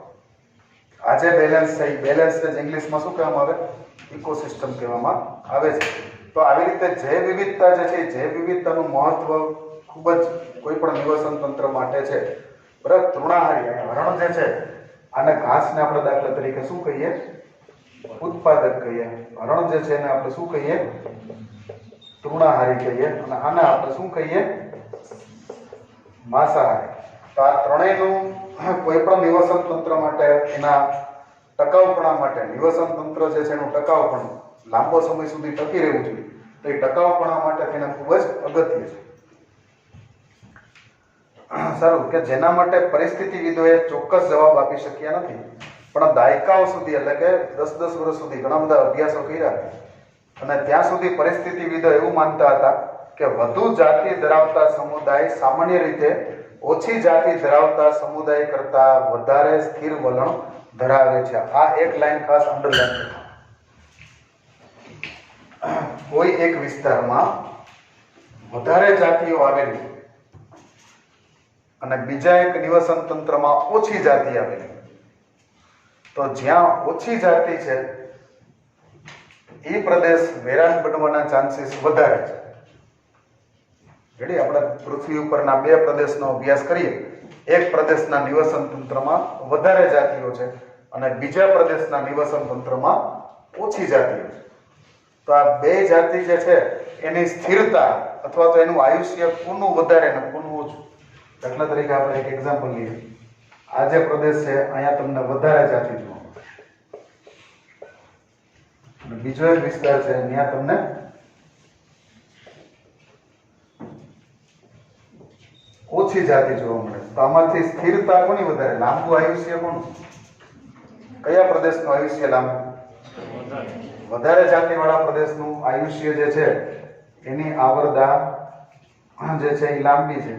આ જે બેલેન્સ છે એ બેલેન્સને ઇંગ્લિશમાં શું કહેવામાં આવે? ઇકોસિસ્ટમ કહેવામાં આવે છે. તો આવી રીતે જૈવ વિવિધતા જે છે, જૈવ વિવિધતાનું મહત્વ ખૂબ જ કોઈ પણ નિવસન તંત્ર માટે છે. બરાબર. તૃણાહારી હરણ જે છે, આને ઘાસને આપણે દાખલા તરીકે શું કહીએ? ઉત્પાદક કહીએ. હરણ જે છે એને આપણે શું કહીએ? તૃણાહારી કહીએ. અને આને આપણે શું કહીએ? માંસાહારી. તો આ ત્રણેયનું કોઈ પણ નિવસન તંત્ર માટે, એના ટકાઉપણા માટે, નિવસન તંત્ર જે છે એનું ટકાઉપણું લાંબો સમય સુધી ટકી રહેવું જોઈએ. તો એ ટકાઉપણા માટે તેને ખૂબ જ અગત્ય છે. સારું, કે જેના માટે પરિસ્થિતિવિદોએ ચોક્કસ જવાબ આપી શક્યા નથી, પણ દાયકાઓ સુધી, એટલે કે 10-10 વર્ષ સુધી ઘણા બધા અભ્યાસો કર્યા અને ત્યાં સુધી પરિસ્થિતિવિદો એવું માનતા હતા કે વધુ જાતિ ધરાવતા સમુદાય સામાન્ય રીતે ઓછી જાતિ ધરાવતા સમુદાય કરતા વધારે સ્થિર વલણ ધરાવે છે. આ એક લાઈન ખાસ અંડરલાઈન કરો. કોઈ એક વિસ્તારમાં વધારે જાતિઓ આવેલી અને બીજા એક નિવસન તંત્રમાં ઓછી જાતિ આવેલી, તો જ્યાં ઓછી જાતિ છે એ પ્રદેશ વેરાન બનવાના ચાન્સીસ વધારે છે. રેડી? આપણે પૃથ્વી ઉપરના બે પ્રદેશનો અભ્યાસ કરીએ. એક પ્રદેશના નિવસન તંત્રમાં વધારે જાતિઓ છે અને બીજા પ્રદેશના નિવસન તંત્રમાં ઓછી જાતિઓ છે. તો આ બે જાતિ જે છે એની સ્થિરતા અથવા તો એનું આયુષ્ય કોનું વધારે ને કોનું ઓછું. દાખલા તરીકે આપણે એક એક્ઝામ્પલ લઈએ. આ જે પ્રદેશ છે અહીંયા તમને વધારે જાતિ જોવા મળે અને બીજો એક વિસ્તાર છે ત્યાં તમને ઓછી જાતિ જોવા મળે. તો આમાંથી સ્થિરતા કોની વધારે, લાંબુ આયુષ્ય કોનું? કયા પ્રદેશનું આયુષ્ય લાંબુ? વધારે જાતિવાળા પ્રદેશનું આયુષ્ય જે છે એની આવરદા જે છે એ લાંબી છે.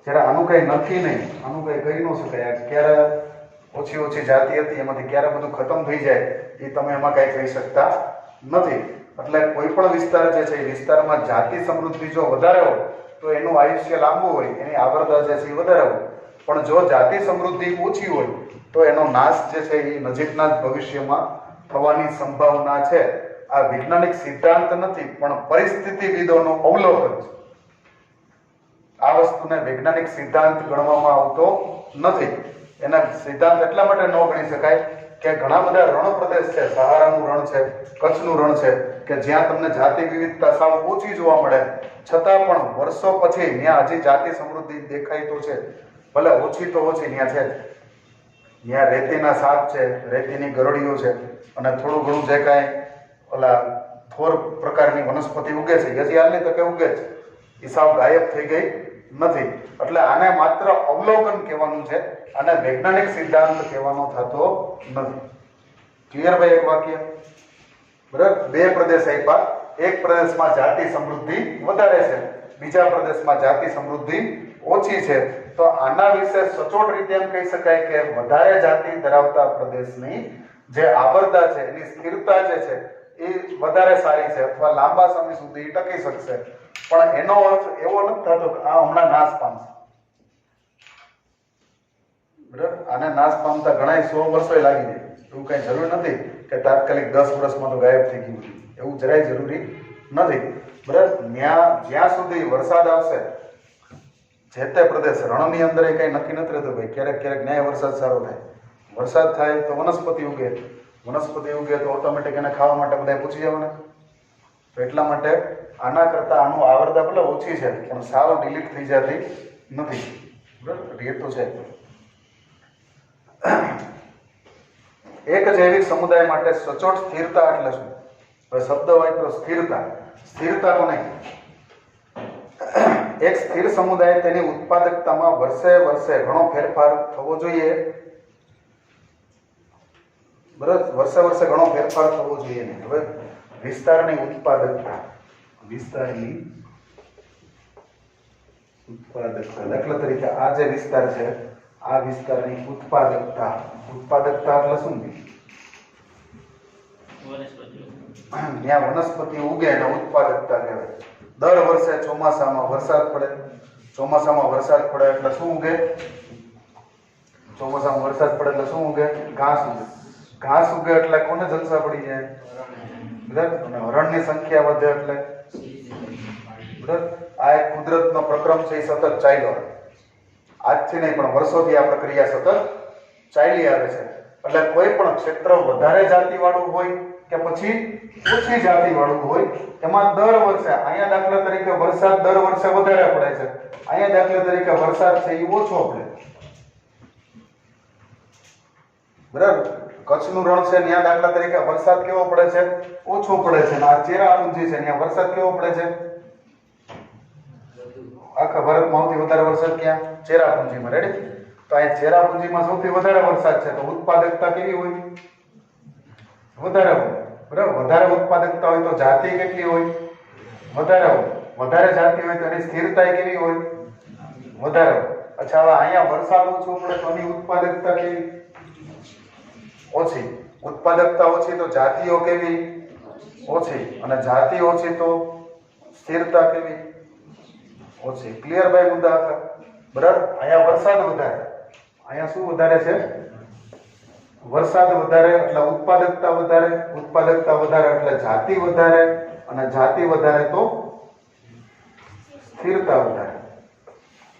જ્યારે આનું કઈ નથી નહીં, આનું કઈ કહી ન શકાય. ક્યારે ઓછી જાતિ હતી એમાંથી ક્યારે બધું ખતમ થઈ જાય એ તમે એમાં કઈ કહી શકતા નથી. એટલે કોઈ પણ વિસ્તાર જે છે એ વિસ્તારમાં જાતિ સમૃદ્ધિ જો વધારે હોય તો એનું આયુષ્ય લાંબુ હોય, એની આવરદા જે છે એ વધારે હોય. પણ જો જાતિ સમૃદ્ધિ ઓછી હોય તો એનો નાશ જે છે એ નજીકના જ ભવિષ્યમાં થવાની સંભાવના છે. આ વૈજ્ઞાનિક સિદ્ધાંત નથી, પણ પરિસ્થિતિવિદોનો અવલોકન છે. આ વસ્તુને વૈજ્ઞાનિક સિદ્ધાંત ગણવામાં આવતો નથી. એના સિદ્ધાંત એટલા માટે ન ગણી શકાય કે ઘણા બધા રણ પ્રદેશ છે, સહારાનું રણ છે, કચ્છનું રણ છે, કે જ્યાં તમને જાતિ વિવિધતા સાવ ઓછી જોવા મળે, છતાં પણ વર્ષો પછી ત્યાં હજી જાતિ સમૃદ્ધિ દેખાય તો છે. ભલે ઓછી તો ઓછી ત્યાં છે. ત્યાં રેતીના સાપ છે, રેતીની ગરોળીઓ છે અને થોડું ઘણું જે કાંઈ ઓલા થોર પ્રકારની વનસ્પતિ ઉગે છે, હજી હાલની તકે ઉગે છે, એ સાવ ગાયબ થઈ ગઈ નથી. એટલે આને માત્ર અવલોકન કહેવાનું છે, આને વૈજ્ઞાનિક સિદ્ધાંત કહેવાનો થતો નથી. ક્લિયર ભાઈ? એક વાક્ય. બરાબર. બે પ્રદેશ આપ્યા. એક પ્રદેશમાં જાતિ સમૃદ્ધિ વધારે છે, બીજા પ્રદેશમાં જાતિ સમૃદ્ધિ ઓછી છે. તો આના વિશે સચોટ રીતે એમ કહી શકાય કે વધારે જાતિ ધરાવતા પ્રદેશની જે આવરદા છે, એની સ્થિરતા જે છે એ વધારે સારી છે અથવા લાંબા સમય સુધી ટકી શકશે. પણ એનો અર્થ એવો નથી થતો કે આ હમણાં નાશ પામશે. બરાબર. આને નાશ પામતા ઘણા 100 વર્ષો લાગી જાય. એવું કઈ જરૂર નથી કે તાત્કાલિક 10 વર્ષમાં તો ગાયબ થઈ ગયું. એવું જરાય જરૂરી નથી. બરાબર. જ્યાં સુધી વરસાદ આવશે, જે તે પ્રદેશ રણની અંદર કઈ નક્કી નથી રહેતું ભાઈ. ક્યારેક ન્યાય વરસાદ સારો થાય, વરસાદ થાય તો વનસ્પતિ ઉગે, વનસ્પતિ ઉગે તો ઓટોમેટિક એને ખાવા માટે બધા પૂછી જવાના. તો એટલા માટે આના કરતા આનું આવરદા ભલે ઓછી છે પણ સાવ ડિલીટ થઈ જતી નથી. બરાબર. એ તો છે. એક જૈવિક સમુદાય માટે સચોટ સ્થિરતા એટલે શું? હવે શબ્દ વાપરો સ્થિરતા. સ્થિરતા કોને? એક સ્થિર સમુદાય તેની ઉત્પાદકતામાં વર્ષે ઘણો ફેરફાર થવો જોઈએ. બરાબર. વર્ષે ઘણો ફેરફાર થવો જોઈએ ને. હવે વિસ્તારની ઉત્પાદકતા, વિસ્તારની ઉત્પાદકતા દાખલા તરીકે આ જે વિસ્તાર છે આ વિસ્તારની ઉત્પાદકતા એટલે શું? ત્યાં વનસ્પતિ ઉગે એટલે ઉત્પાદકતા કહેવાય. દર વર્ષે ચોમાસામાં વરસાદ પડે એટલે શું ઉગે? ચોમાસામાં વરસાદ પડે એટલે શું ઉગે? ઘાસ ઉગે એટલે કોને જલસા પડી જાય? બરાબર. અને હરણની સંખ્યા વધે એટલે બરાબર. આ એક કુદરતનો પ્રક્રમ છે, એ સતત ચાલ્યો આજથી નહીં પણ વર્ષોથી આ પ્રક્રિયા સતત ચાલી આવે છે. એટલે કોઈ પણ ક્ષેત્ર વધારે જાતિવાળું હોય કે પછી ઓછી જાતિવાળું હોય એમાં દર વર્ષે અહીંયા દાખલા તરીકે વરસાદ દર વર્ષે વધારે પડે છે, અહીંયા દાખલા તરીકે વરસાદ છે એ ઓછો પડે. બરાબર. કચ્છનું રણ છે ત્યાં દાખલા તરીકે વરસાદ કેવો પડે છે? ઓછો પડે છે. આ ચેરાપુંજી છે ત્યાં વરસાદ કેવો પડે છે? આખા ભારતમાં સૌથી વધારે વરસાદ ક્યાં? ચેરાપુંજીમાં. રેડી? તો અહીંયા ચેરાપુંજીમાં સૌથી વધારે વરસાદ છે તો ઉત્પાદકતા કેવી હોય? વધારે હોય. બરાબર. વધારે ઉત્પાદકતા હોય તો જાતિ કેટલી હોય? વધારે હોય. વધારે જાતિ હોય તો એની સ્થિરતા કેવી હોય? વધારે હોય. અચ્છા, હવે અહીંયા વરસાદ ઓછો પડે તો એની ઉત્પાદકતા કેવી? ઓછી. ઉત્પાદકતા ઓછી તો જાતિઓ કેવી? ઓછી. અને જાતિ ઓછી તો સ્થિરતા કેવી? ઓછી. ક્લિયર ભાઈ મુદ્દા હતા? બરાબર. અહીંયા વરસાદ વધારે, અહીંયા શું વધારે છે? વરસાદ વધારે એટલે ઉત્પાદકતા વધારે એટલે જાતિ વધારે, અને જાતિ વધારે તો સ્થિરતા વધારે.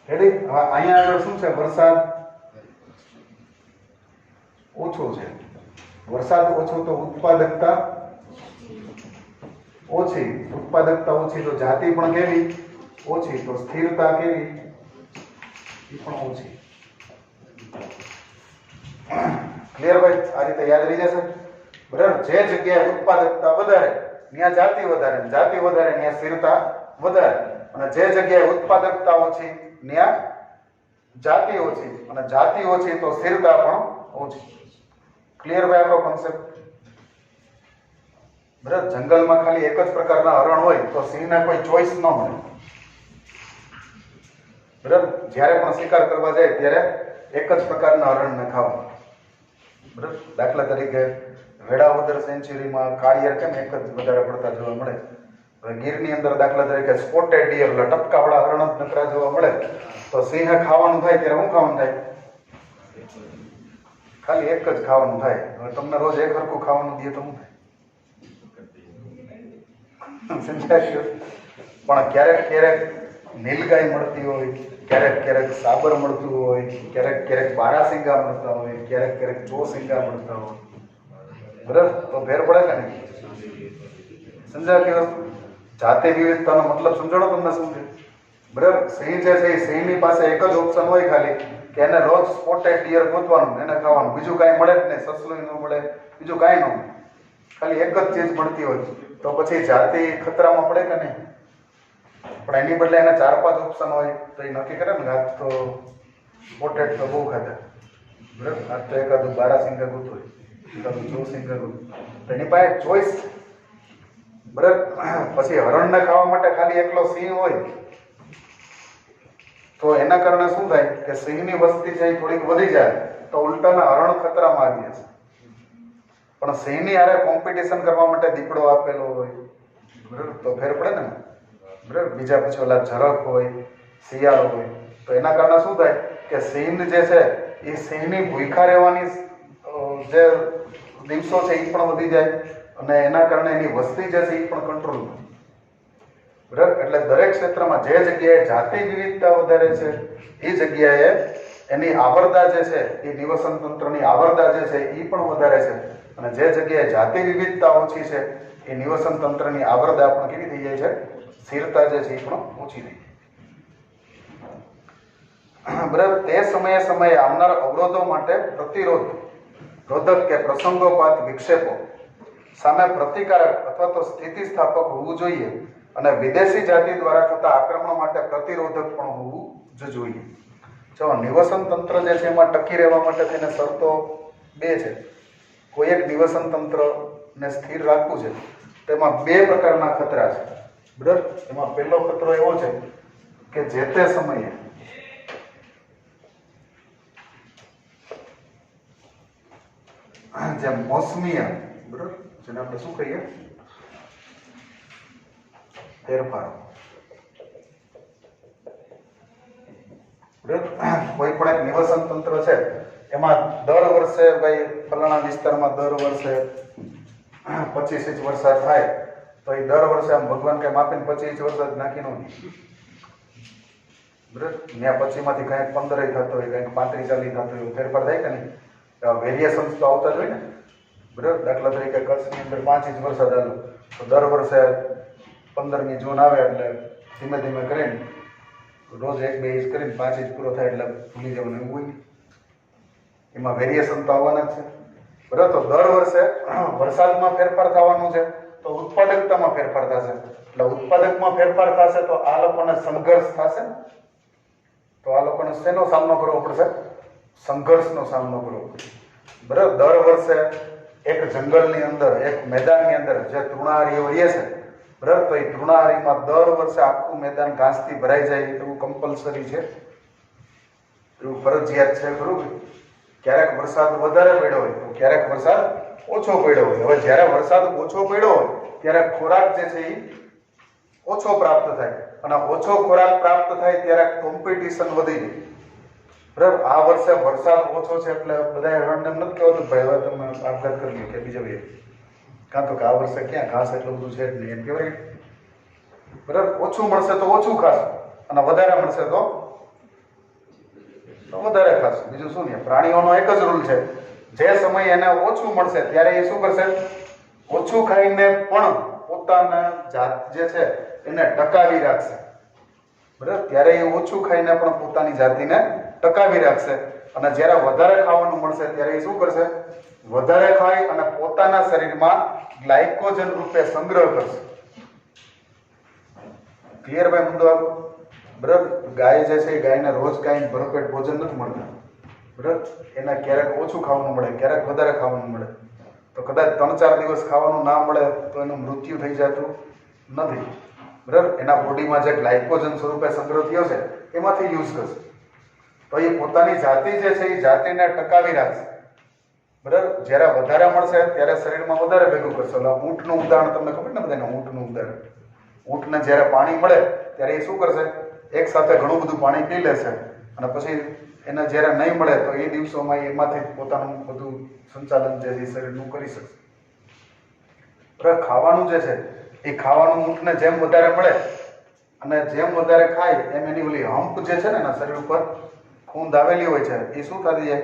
રેડી? હવે અહીંયા આગળ શું છે? વરસાદ ઓછો છે. વરસાદ ઓછો તો ઉત્પાદકતા ઓછી. ઉત્પાદકતા ઓછી તો જાતિ પણ કેવી? ઓછી. તો સ્થિરતા કેવી? એ પણ ઓછી. ક્લિયર ભાઈ? આ રીતે યાદ રહી જશે. બરાબર. જે જગ્યાએ ઉત્પાદકતા વધારે ત્યાં જાતિ વધારે, જાતિ વધારે ત્યાં સ્થિરતા વધારે, અને જે જગ્યાએ ઉત્પાદકતા ઓછી ત્યાં જાતિ ઓછી, અને જાતિ ઓછી તો સ્થિરતા પણ ઓછી. ક્લિયર ભાઈ આપણો કોન્સેપ્ટ? બરાબર. જંગલમાં ખાલી એક જ પ્રકારના હરણ હોય તો સિંહને કોઈ ચોઈસ ન મળે. બરાબર. જ્યારે પણ શિકાર કરવા જાય ત્યારે એક જ પ્રકારના હરણને ખાવા. બરાબર. દાખલા તરીકે વેળાવદર સેન્ચુરીમાં કાળિયાર કેમ એક જ વધારે પડતા જોવા મળે? હવે ગીરની અંદર દાખલા તરીકે સ્પોટેડ ડિયર એટલે ટપકાવાળા હરણ જ નકરા જોવા મળે. તો સિંહે ખાવાનું થાય ત્યારે શું ખાવાનું થાય? ખાલી એક જ ખાવાનું થાય. હવે તમને રોજ એક હરખું ખાવાનું દે તો શું થાય? સમજાયું? પણ ક્યારેક નીલગાય મળતી હોય, ક્યારેક સાબર મળતું હોય, ક્યારેક બારાસિંગા મળતા હોય, ક્યારેક ચોસિંગા મળતા હોય. બરાબર. તો ફેર પડે કે નહીં? સમજાય કે વસ્તુ? જાતિ વિવિધતાનો મતલબ સમજાણો તમને શું છે? બરાબર. સિંહ જે છે એ સિંહની પાસે એક જ ઓપ્શન હોય ખાલી કે એને રોજ સ્પોટેડ ડિયર ગોતવાનું, એને ખાવાનું, બીજું કાંઈ મળે જ નહીં. સસલું ન મળે, બીજું કાંઈ ન મળે, ખાલી એક જ ચીજ મળતી હોય. તો પછી જાતિ ખતરામાં પડે કે નહીં? પણ એની બદલે એને 4-5 ઓપ્શન હોય તો એ નક્કી કરે ને આજ તો સ્પોટેડ તો બહુ ખાધા. બરાબર. આજ તો એકાદું બારાસિંગા ગોતું હોય, એકાદું ચોસિંગા ગોતું, તો એની પાસે ચોઈસ. બરાબર. પછી હરણને ખાવા માટે ખાલી એકલો સિંહ હોય તો એના કારણે શું થાય કે સિંહની વસ્તી છે એ થોડીક વધી જાય તો ઉલટાના હરણ ખતરામાં આવી જશે. પણ સિંહની હારે કોમ્પિટિશન કરવા માટે દીપડો આપેલો હોય. બરાબર. તો ફેર પડે ને? બરાબર. બીજા પછી ઓલા ઝરખ હોય, શિયાળ હોય, તો એના કારણે શું થાય કે સિંહ જે છે એ સિંહની ભૂખા રહેવાની જે દિવસો છે એ પણ વધી જાય, અને એના કારણે એની વસ્તી જે છે એ પણ કંટ્રોલ થાય. બરાબર. એટલે દરેક ક્ષેત્રમાં જે જગ્યાએ જાતિ વિવિધતા વધારે છે એ જગ્યાએ એની આવરદા જે છે એ નિવસન તંત્રની આવરદા જે છે એ પણ વધારે છે, અને જે જગ્યાએ જાતિ વિવિધતા ઓછી છે એ નિવસન તંત્રની આવરદા પણ કેવી થઈ જાય છે? સ્થિરતા જે છે એ પણ ઓછી થઈ જાય. બરાબર. તે સમયે આવનાર અવરોધો માટે રોધક કે પ્રસંગોપાત વિક્ષેપો સામે પ્રતિકારક અથવા તો સ્થિતિસ્થાપક હોવું જોઈએ, અને વિદેશી જાતિ દ્વારા થતા આક્રમણ માટે પ્રતિરોધક પણ હોવું જ જોઈએ. જો નિવસન તંત્ર જે છે એમાં ટકી રહેવા માટે થઈને શરતો 2 છે. કોઈ એક નિવસન તંત્રને સ્થિર રાખવું છે તેમાં 2 પ્રકારના ખતરા છે. બરાબર. એમાં પહેલો ખતરો એવો છે કે જે તે સમયે જે મોસમીય, બરોબર, જેને આપણે શું કહીએ, ફેરફાર, કોઈ પણ એક નિવસન તંત્ર છે એમાં દર વર્ષે ભાઈ ફલાણા વિસ્તારમાં દર વર્ષે 25 ઇંચ વરસાદ થાય તો એ દર વર્ષે આમ ભગવાન કઈ માપીને 25 ઇંચ વરસાદ નાખી નો દે, બરાબર. ત્યાં પછીમાંથી કંઈક 15 થતો હોય, કંઈક 35-40 થતો હોય, ફેરફાર થાય કે નહીં? વેરિએશન્સ તો આવતા જ હોય ને, બરાબર. દાખલા તરીકે કચ્છની અંદર 5 ઇંચ વરસાદ આવ્યો તો દર વર્ષે 15મી જૂન આવે એટલે ધીમે ધીમે કરીને રોજ 1-2 ઇંચ કરીને 5 ઇંચ પૂરો થાય એટલે ભૂલી જવાનું, એવું હોય. એમાં વેરિએશન તો આવવાના જ છે, બરાબર. તો દર વર્ષે વરસાદમાં ફેરફાર થવાનું છે તો ઉત્પાદકતામાં ફેરફાર થશે, એટલે ઉત્પાદકમાં ફેરફાર થશે તો આ લોકોને સંઘર્ષ થશે ને, તો આ લોકોને શેનો સામનો કરવો પડશે? સંઘર્ષનો સામનો કરવો પડશે, બરાબર. દર વર્ષે એક જંગલની અંદર, એક મેદાનની અંદર જે તૃણાહારીઓ રહે છે, બરાબર, તો એ તૃણાહારીમાં દર વર્ષે આખું મેદાન ઘાસથી ભરાઈ જાય એવું કમ્પલસરી છે, એવું ફરજિયાત છે, બરોબર. ક્યારેક વરસાદ વધારે પડ્યો હોય તો ક્યારેક વરસાદ ઓછો પડ્યો હોય. હવે જ્યારે વરસાદ ઓછો પડ્યો હોય ત્યારે ખોરાક જે છે એ ઓછો પ્રાપ્ત થાય, અને ઓછો ખોરાક પ્રાપ્ત થાય ત્યારે કોમ્પિટિશન વધી જાય, બરાબર. આ વર્ષે વરસાદ ઓછો છે એટલે બધા એમ નથી કહેવાતું ભાઈ હવે તમે આપઘાત કરી લો કે બીજા ભાઈ, કાં તો કે આ વર્ષે ક્યાં ઘાસ એટલું બધું છે જ નહીં, એમ કહેવાય, બરાબર. ઓછું મળશે તો ઓછું ખાશે અને વધારે મળશે તો વધારે ખાશે, બીજું શું નહીં. પ્રાણીઓનો એક જ રૂલ છે, જે સમય એને ઓછું મળશે ત્યારે એ શું કરશે? ઓછું ખાઈને પણ પોતાના જાત જે છે એને ટકાવી રાખશે, બરાબર. ત્યારે એ ઓછું ખાઈને પણ પોતાની જાતિને ટકાવી રાખશે, અને જ્યારે વધારે ખાવાનું મળશે ત્યારે એ શું કરશે? વધારે ખાઈ અને પોતાના શરીરમાં ગ્લાયકોજન રૂપે સંગ્રહ કરશે. ક્લિયર ભાઈ મુદ્દો આપો, બરાબર. ગાય જે છે એ ગાયને રોજ કાંઈ ભરપેટ ભોજન નથી મળતા, બરાબર. એને ક્યારેક ઓછું ખાવાનું મળે, ક્યારેક વધારે ખાવાનું મળે, તો કદાચ 3-4 દિવસ ખાવાનું ના મળે તો એનું મૃત્યુ થઈ જતું નથી, બરાબર. એના બોડીમાં જે ગ્લાયકોજન સ્વરૂપે સંગ્રહ થયો છે એમાંથી યુઝ કરશે, તો એ પોતાની જાતિ જે છે એ જાતિને ટકાવી રાખશે, બરાબર. જ્યારે વધારે મળશે ત્યારે શરીરમાં વધારે ભેગું કરશે. એટલે ઊંટનું ઉદાહરણ તમને ખબર ને બધાને, ઊંટનું ઉદાહરણ. ઊંટને જ્યારે પાણી મળે ત્યારે એ શું કરશે? એક સાથે ઘણું બધું પાણી પી લેશે, અને પછી એને જ્યારે નહીં મળે તો એ દિવસોમાં એમાંથી પોતાનું બધું સંચાલન જે છે શરીરનું કરી શકશે, બરાબર. ખાવાનું જે છે એ ખાવાનું ઊંટને જેમ વધારે મળે અને જેમ વધારે ખાય એમ એની ઓલી હમ્પ જે છે ને એના શરીર ઉપર ખૂંદ આવેલી હોય છે એ શું થતી જાય?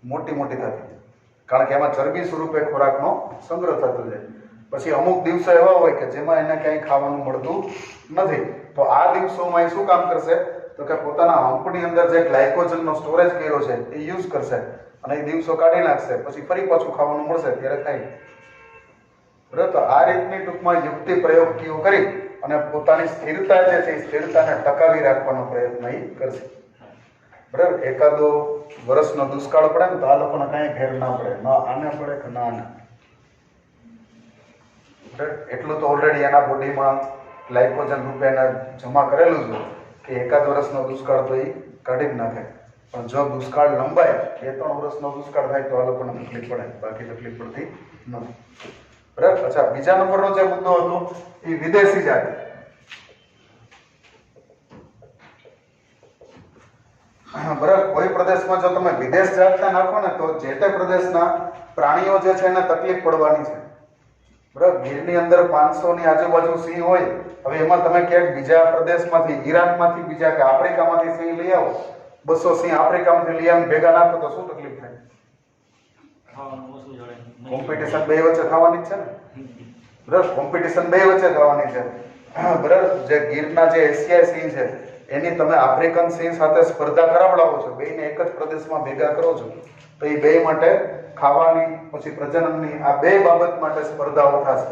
મોટી મોટી થતી જાય, કારણ કે એમાં ચરબી સ્વરૂપે ખોરાકનો સંગ્રહ થતો જાય. પછી અમુક દિવસો એવા હોય કે જેમાં એને ક્યાંય ખાવાનું મળતું નથી, તો આ દિવસોમાં એ શું કામ કરશે? તો કે પોતાના હમ્પની અંદર જે ગ્લાયકોજનનો સ્ટોરેજ કર્યો છે એ યુઝ કરશે, અને એ દિવસો કાઢી નાખશે, પછી ફરી પાછું ખાવાનું મળશે ત્યારે ખાય, બરાબર. તો આ રીતની ટૂંકમાં યુક્તિ પ્રયોગીઓ કરી અને પોતાની સ્થિરતા જે છે એ સ્થિરતાને ટકાવી રાખવાનો પ્રયત્ન એ કરશે, બરાબર. એકાદો વર્ષનો દુષ્કાળ પડે ને તો આ લોકોને કાંઈ ફેર ના પડે, ન આને પડે કે ના આને, એટલું તો ઓલરેડી એના બોડીમાં ગ્લાયકોજન રૂપે એને જમા કરેલું છે કે એકાદ વર્ષનો દુષ્કાળ તો એ કાઢી જ નાખે. પણ જો દુષ્કાળ લંબાય, 2-3 વર્ષનો દુષ્કાળ થાય તો આ લોકોને તકલીફ પડે, બાકી તકલીફ પડતી નથી, બરાબર. અચ્છા, બીજા નંબરનો જે મુદ્દો હતો એ વિદેશી જાતિ. બરાબર. કોઈ પ્રદેશમાં જો તમે વિદેશ જાતને નાખો ને તો જે તે પ્રદેશના પ્રાણીઓ જે છે એને તકલીફ પડવાની છે, બરાબર. ગીરની અંદર 500 ની આજુબાજુ સિંહ હોય, હવે એમાં તમે ક્યાંક બીજા પ્રદેશમાંથી, ઈરાનમાંથી, બીજા કે આફ્રિકામાંથી સિંહ લઈ આવો, 200 સિંહ આફ્રિકામાંથી લઈ આવીને ભેગા નાખો તો શું તકલીફ થાય? કોમ્પિટિશન બે વચ્ચે થવાની જ છે ને, બરાબર. કોમ્પિટિશન બે વચ્ચે થવાની છે, બરાબર. જે ગીરના જે એશિયાઈ સિંહ છે એની તમે આફ્રિકન સિંહ સાથે સ્પર્ધા કરાવડાવો છો, બેયને એક જ પ્રદેશમાં ભેગા કરો છો, તો એ બે માટે ખાવાની પછી પ્રજનનની આ બે બાબત માટે સ્પર્ધાઓ થશે.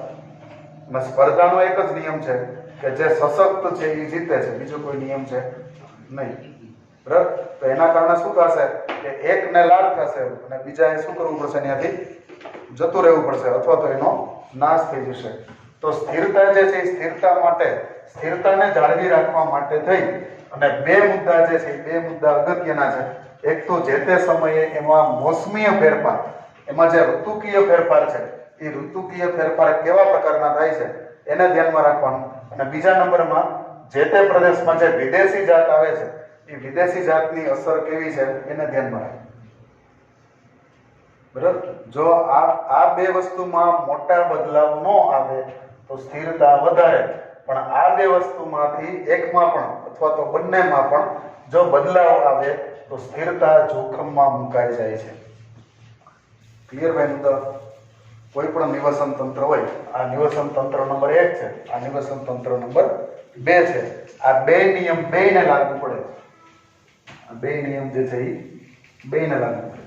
અને સ્પર્ધાનો એક જ નિયમ છે કે જે સશક્ત છે એ જીતે છે, બીજો કોઈ નિયમ છે નહીં, બરાબર. તો એના કારણે શું થશે કે એકને લાભ થશે અને બીજાએ શું કરવું પડશે? ત્યાંથી જતું રહેવું પડશે, અથવા તો એનો નાશ થઈ જશે. તો સ્થિરતા જે છે એ સ્થિરતા માટે સ્થિરતાને જાળવી રાખવા માટે થઈ અને બે મુદ્દા જે છે એ બે મુદ્દા અગત્યના છે. એક તો જે તે સમયે એમાં મોસમીય ફેરફાર, એમાં જે ઋતુકીય ફેરફાર છે એ ઋતુકીય ફેરફાર કેવા પ્રકારના થાય છે એને ધ્યાનમાં રાખવાનું. અને બીજા નંબરમાં જે તે પ્રદેશમાં જે વિદેશી જાત આવે છે એ વિદેશી જાતની અસર કેવી છે એને ધ્યાનમાં રાખવાનું. બરાબર. જો આ બે વસ્તુમાં મોટા બદલાવ ન આવે તો સ્થિરતા વધારે, પણ આ બે વસ્તુમાંથી એકમાં પણ અથવા તો બંનેમાં પણ જો બદલાવ આવે તો સ્થિરતા જોખમમાં મુકાઈ જાય છે. ક્લિયર ભાઈ? તો કોઈ પણ નિવસન તંત્ર હોય, આ નિવસન તંત્ર નંબર 1 છે, આ નિવસન તંત્ર નંબર 2 છે. આ બે નિયમ બેયને લાગુ પડે. આ બે નિયમ જે છે એ બેયને લાગુ પડે.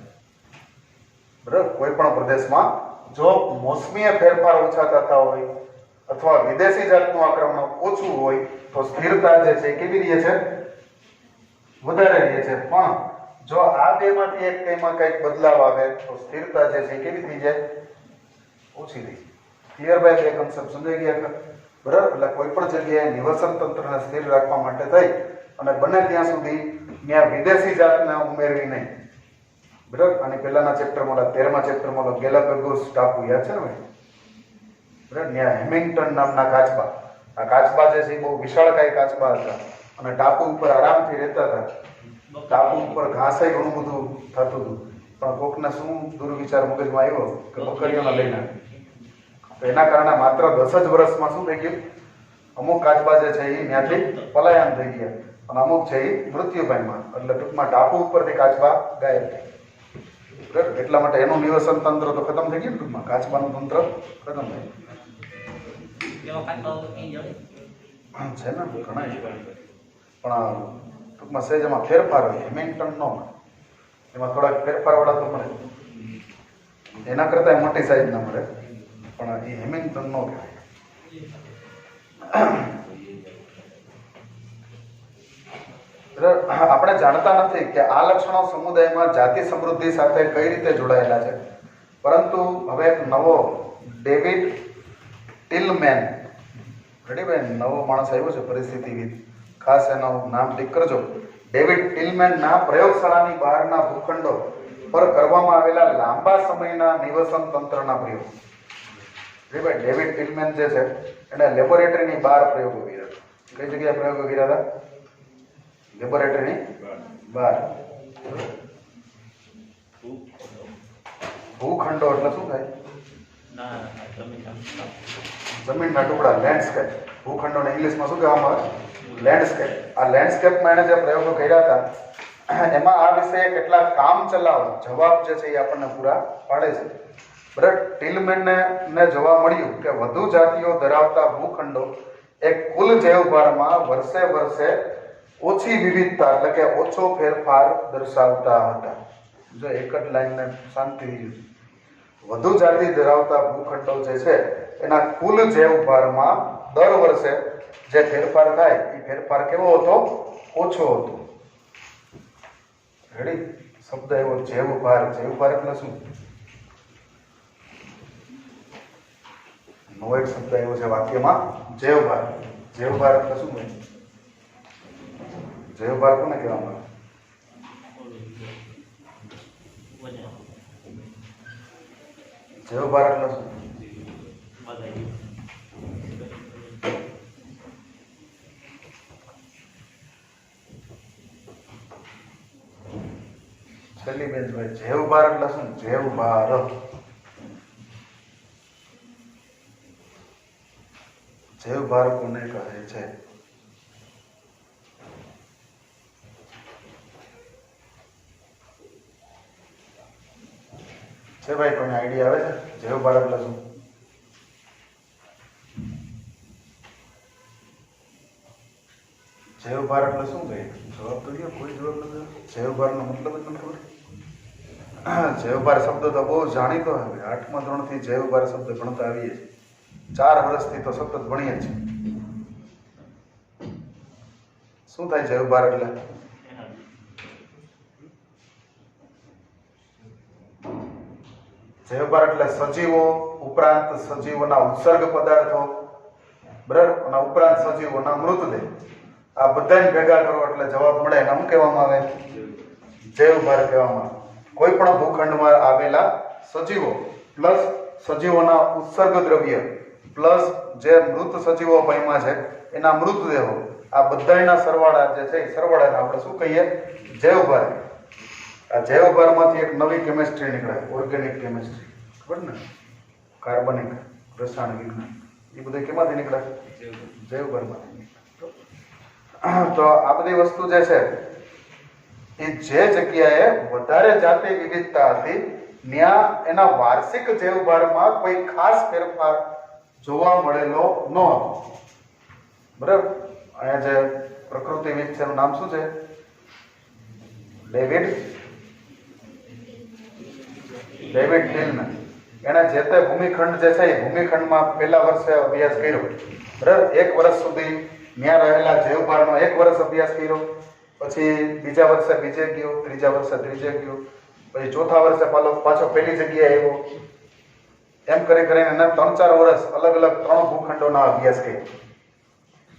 બરાબર. કોઈ પણ પ્રદેશમાં જો મોસમીય ફેરફાર ઓછા થતા હોય અથવા વિદેશી જાતનું આક્રમણ ઓછું હોય તો સ્થિરતા જે છે કેવી રહે છે? વધારે રહે છે. પણ જો આ બેમાંથી એક કઈમાં કંઈક બદલાવ આવે તો સ્થિરતા જે છે કેવી થઈ જાય? ઓછી થઈ જાય. ક્લિયર ભાઈ? બે કન્સેપ્ટ સમજાઈ ગયા? બરાબર. એટલે કોઈ પણ જગ્યાએ નિવસન તંત્રને સ્થિર રાખવા માટે થઈ અને બને ત્યાં સુધી ત્યાં વિદેશી જાતને ઉમેરવી નહીં. બરાબર. અને પહેલાના ચેપ્ટરમાં 13મા ચેપ્ટરમાં ગેલાપગોસ ટાપુ યાદ છે ને ભાઈ? બરાબર. ત્યાં હેમિંગ્ટન નામના કાચબા, આ કાચબા જે છે એ બહુ વિશાળકાય કાચબા હતા અને ટાપુ ઉપર આરામથી રહેતા હતા. ટાપુ ઉપર ઘાસે ઘણું બધું થતું હતું, પણ કોકને શું દુર્વિચાર મગજમાં આવ્યો કે બકરીઓને લઈને, તો એના કારણે માત્ર 10 જ વર્ષમાં શું થઈ ગયું? અમુક કાચબા જે છે એ ત્યાંથી પલાયન થઈ ગયા અને અમુક છે એ મૃત્યુ પામ્યા. એટલે ટૂંકમાં ટાપુ ઉપરથી કાચબા ગાયબ થઈ. બરાબર. એટલા માટે એનું નિવસન તંત્ર તો ખતમ થઈ ગયું. ટૂંકમાં કાચબાનું તંત્ર ખતમ થઈ ગયું છે ને ઘણા. પણ ટૂંકમાં સહેજ એમાં ફેરફાર હોય. હેમિંગ્ટન નો એમાં થોડાક ફેરફાર વાળા તો મળે, એના કરતા મોટી સાઈઝ ના મળે, પણ એ હેમિંગ્ટન નો કહેવાય. આપણે જાણતા નથી કે આ લક્ષણો સમુદાયમાં જાતિ સમૃદ્ધિ સાથે કઈ રીતે જોડાયેલા છે, પરંતુ હવે એક નવો ડેવિડ ટિલમેન, રેડી ભાઈ, નવો માણસ આવ્યો છે પરિસ્થિતિવિદ, ખાસ એનું નામ ટીક કરજો. ડેવિડ ટિલમેનના પ્રયોગશાળાની બહારના ભૂખંડો પર કરવામાં આવેલા લાંબા સમયના નિવસન તંત્રના પ્રયોગ. રેડી ભાઈ, ડેવિડ ટિલમેન જે છે એને લેબોરેટરીની બહાર પ્રયોગો કર્યા હતા. કઈ જગ્યાએ પ્રયોગો કર્યા હતા? લેબોરેટરીની બહાર. ભૂખંડો એટલે શું થાય? જમીનના ટુકડા, લેન્ડસ્કેપ. ભૂખંડોને ઇંગ્લિશમાં શું કહેવામાં આવે? લેન્ડસ્કેપ. આ લેન્ડસ્કેપમાં એને જે પ્રયોગો કર્યા હતા એમાં આ વિષયે કેટલાક કામચલાઉ જવાબ જે છે એ આપણને પૂરા પાડે છે. બરાબર. ટિલમેનને જોવા મળ્યું કે વધુ જાતિઓ ધરાવતા ભૂખંડો એક કુલ જૈવભારમાં વર્ષે વર્ષે ઓછી વિવિધતા એટલે કે ઓછો ફેરફાર દર્શાવતા હતા. જો એક જ લાઈનને શાંતિથી વધુ જાતિ ધરાવતા ભૂખંડો જે છે એના કુલ જૈવભારમાં દર વર્ષે જે ફેરફાર થાય એ ફેરફાર કેવો હતો? ઓછો હતો. રેડી? શબ્દ એવો જૈવભાર. જૈવભાર એટલે શું? નવો એક શબ્દ એવો છે વાક્યમાં, જૈવભાર. જૈવભાર એટલે શું ભાઈ? જૈવભાર કોને કહેવામાં આવે? જૈવભાર એટલે શું? છેલ્લી બેન ભાઈ, જૈવભાર એટલે શું? જૈવભાર. જૈવભાર કોને કહે છે? છે ભાઈ, કોઈને આઈડિયા આવે છે? જૈવભાર એટલે શું? જૈવભાર એટલે શું ભાઈ? જવાબ તો દો. કોઈ જવાબ નથી. જૈવભારનો મતલબ જ નથી ખબર. જૈવભાર શબ્દ તો બહુ જાણીતો હવે. 8મા ધોરણથી જૈવભાર શબ્દ ભણતા આવીએ છીએ. 4 વર્ષથી તો સતત ભણીએ છીએ. શું થાય જૈવભાર એટલે? જૈવભાર એટલે સજીવો ઉપરાંત સજીવોના ઉત્સર્ગ પદાર્થો બરાબર, અને ઉપરાંત સજીવોના મૃતદેહ, આ બધાને ભેગા કરો એટલે જવાબ મળે. એને શું કહેવામાં આવે? જૈવભાર કહેવામાં આવે. કોઈ પણ ભૂખંડમાં આવેલા સજીવો પ્લસ સજીવોના ઉત્સર્ગ દ્રવ્ય પ્લસ જે મૃત સજીવો પામ્યા છે એના મૃતદેહો, આ બધાના સરવાળા જે છે એ સરવાળાને આપણે શું કહીએ? જૈવભાર. આ જૈવભારમાંથી એક નવી કેમિસ્ટ્રી નીકળે, ઓર્ગેનિક કેમિસ્ટ્રી, ખબર ને? કાર્બનિક રસાયણ વિજ્ઞાન, એ બધું કેમાંથી નીકળે? જૈવભારમાંથી નીકળે. તો આ બધી વસ્તુ જે છે એ જે જગ્યાએ વધારે જાતિ વિવિધતા હતી ત્યાં એના વાર્ષિક જૈવભારમાં કોઈ ખાસ ફેરફાર જોવા મળેલો ન હતો. બરાબર. અહીંયા જે પ્રકૃતિવિદ છે એનું નામ શું છે? David Hillman. એણે જે તે ભૂમિખંડ જે છે એ ભૂમિખંડમાં પહેલા વર્ષે અભ્યાસ કર્યો. બરાબર. એક વર્ષ સુધી ત્યાં રહેલા જૈવભારનો એક વર્ષ અભ્યાસ કર્યો, પછી બીજા વર્ષે બીજે ગયો, ત્રીજા વર્ષે ત્રીજે ગયો, પછી ચોથા વર્ષે પાછો પહેલી જગ્યાએ આવ્યો. એમ કરી કરીને એને 3-4 વર્ષ અલગ અલગ 3 ભૂખંડોના અભ્યાસ કર્યો.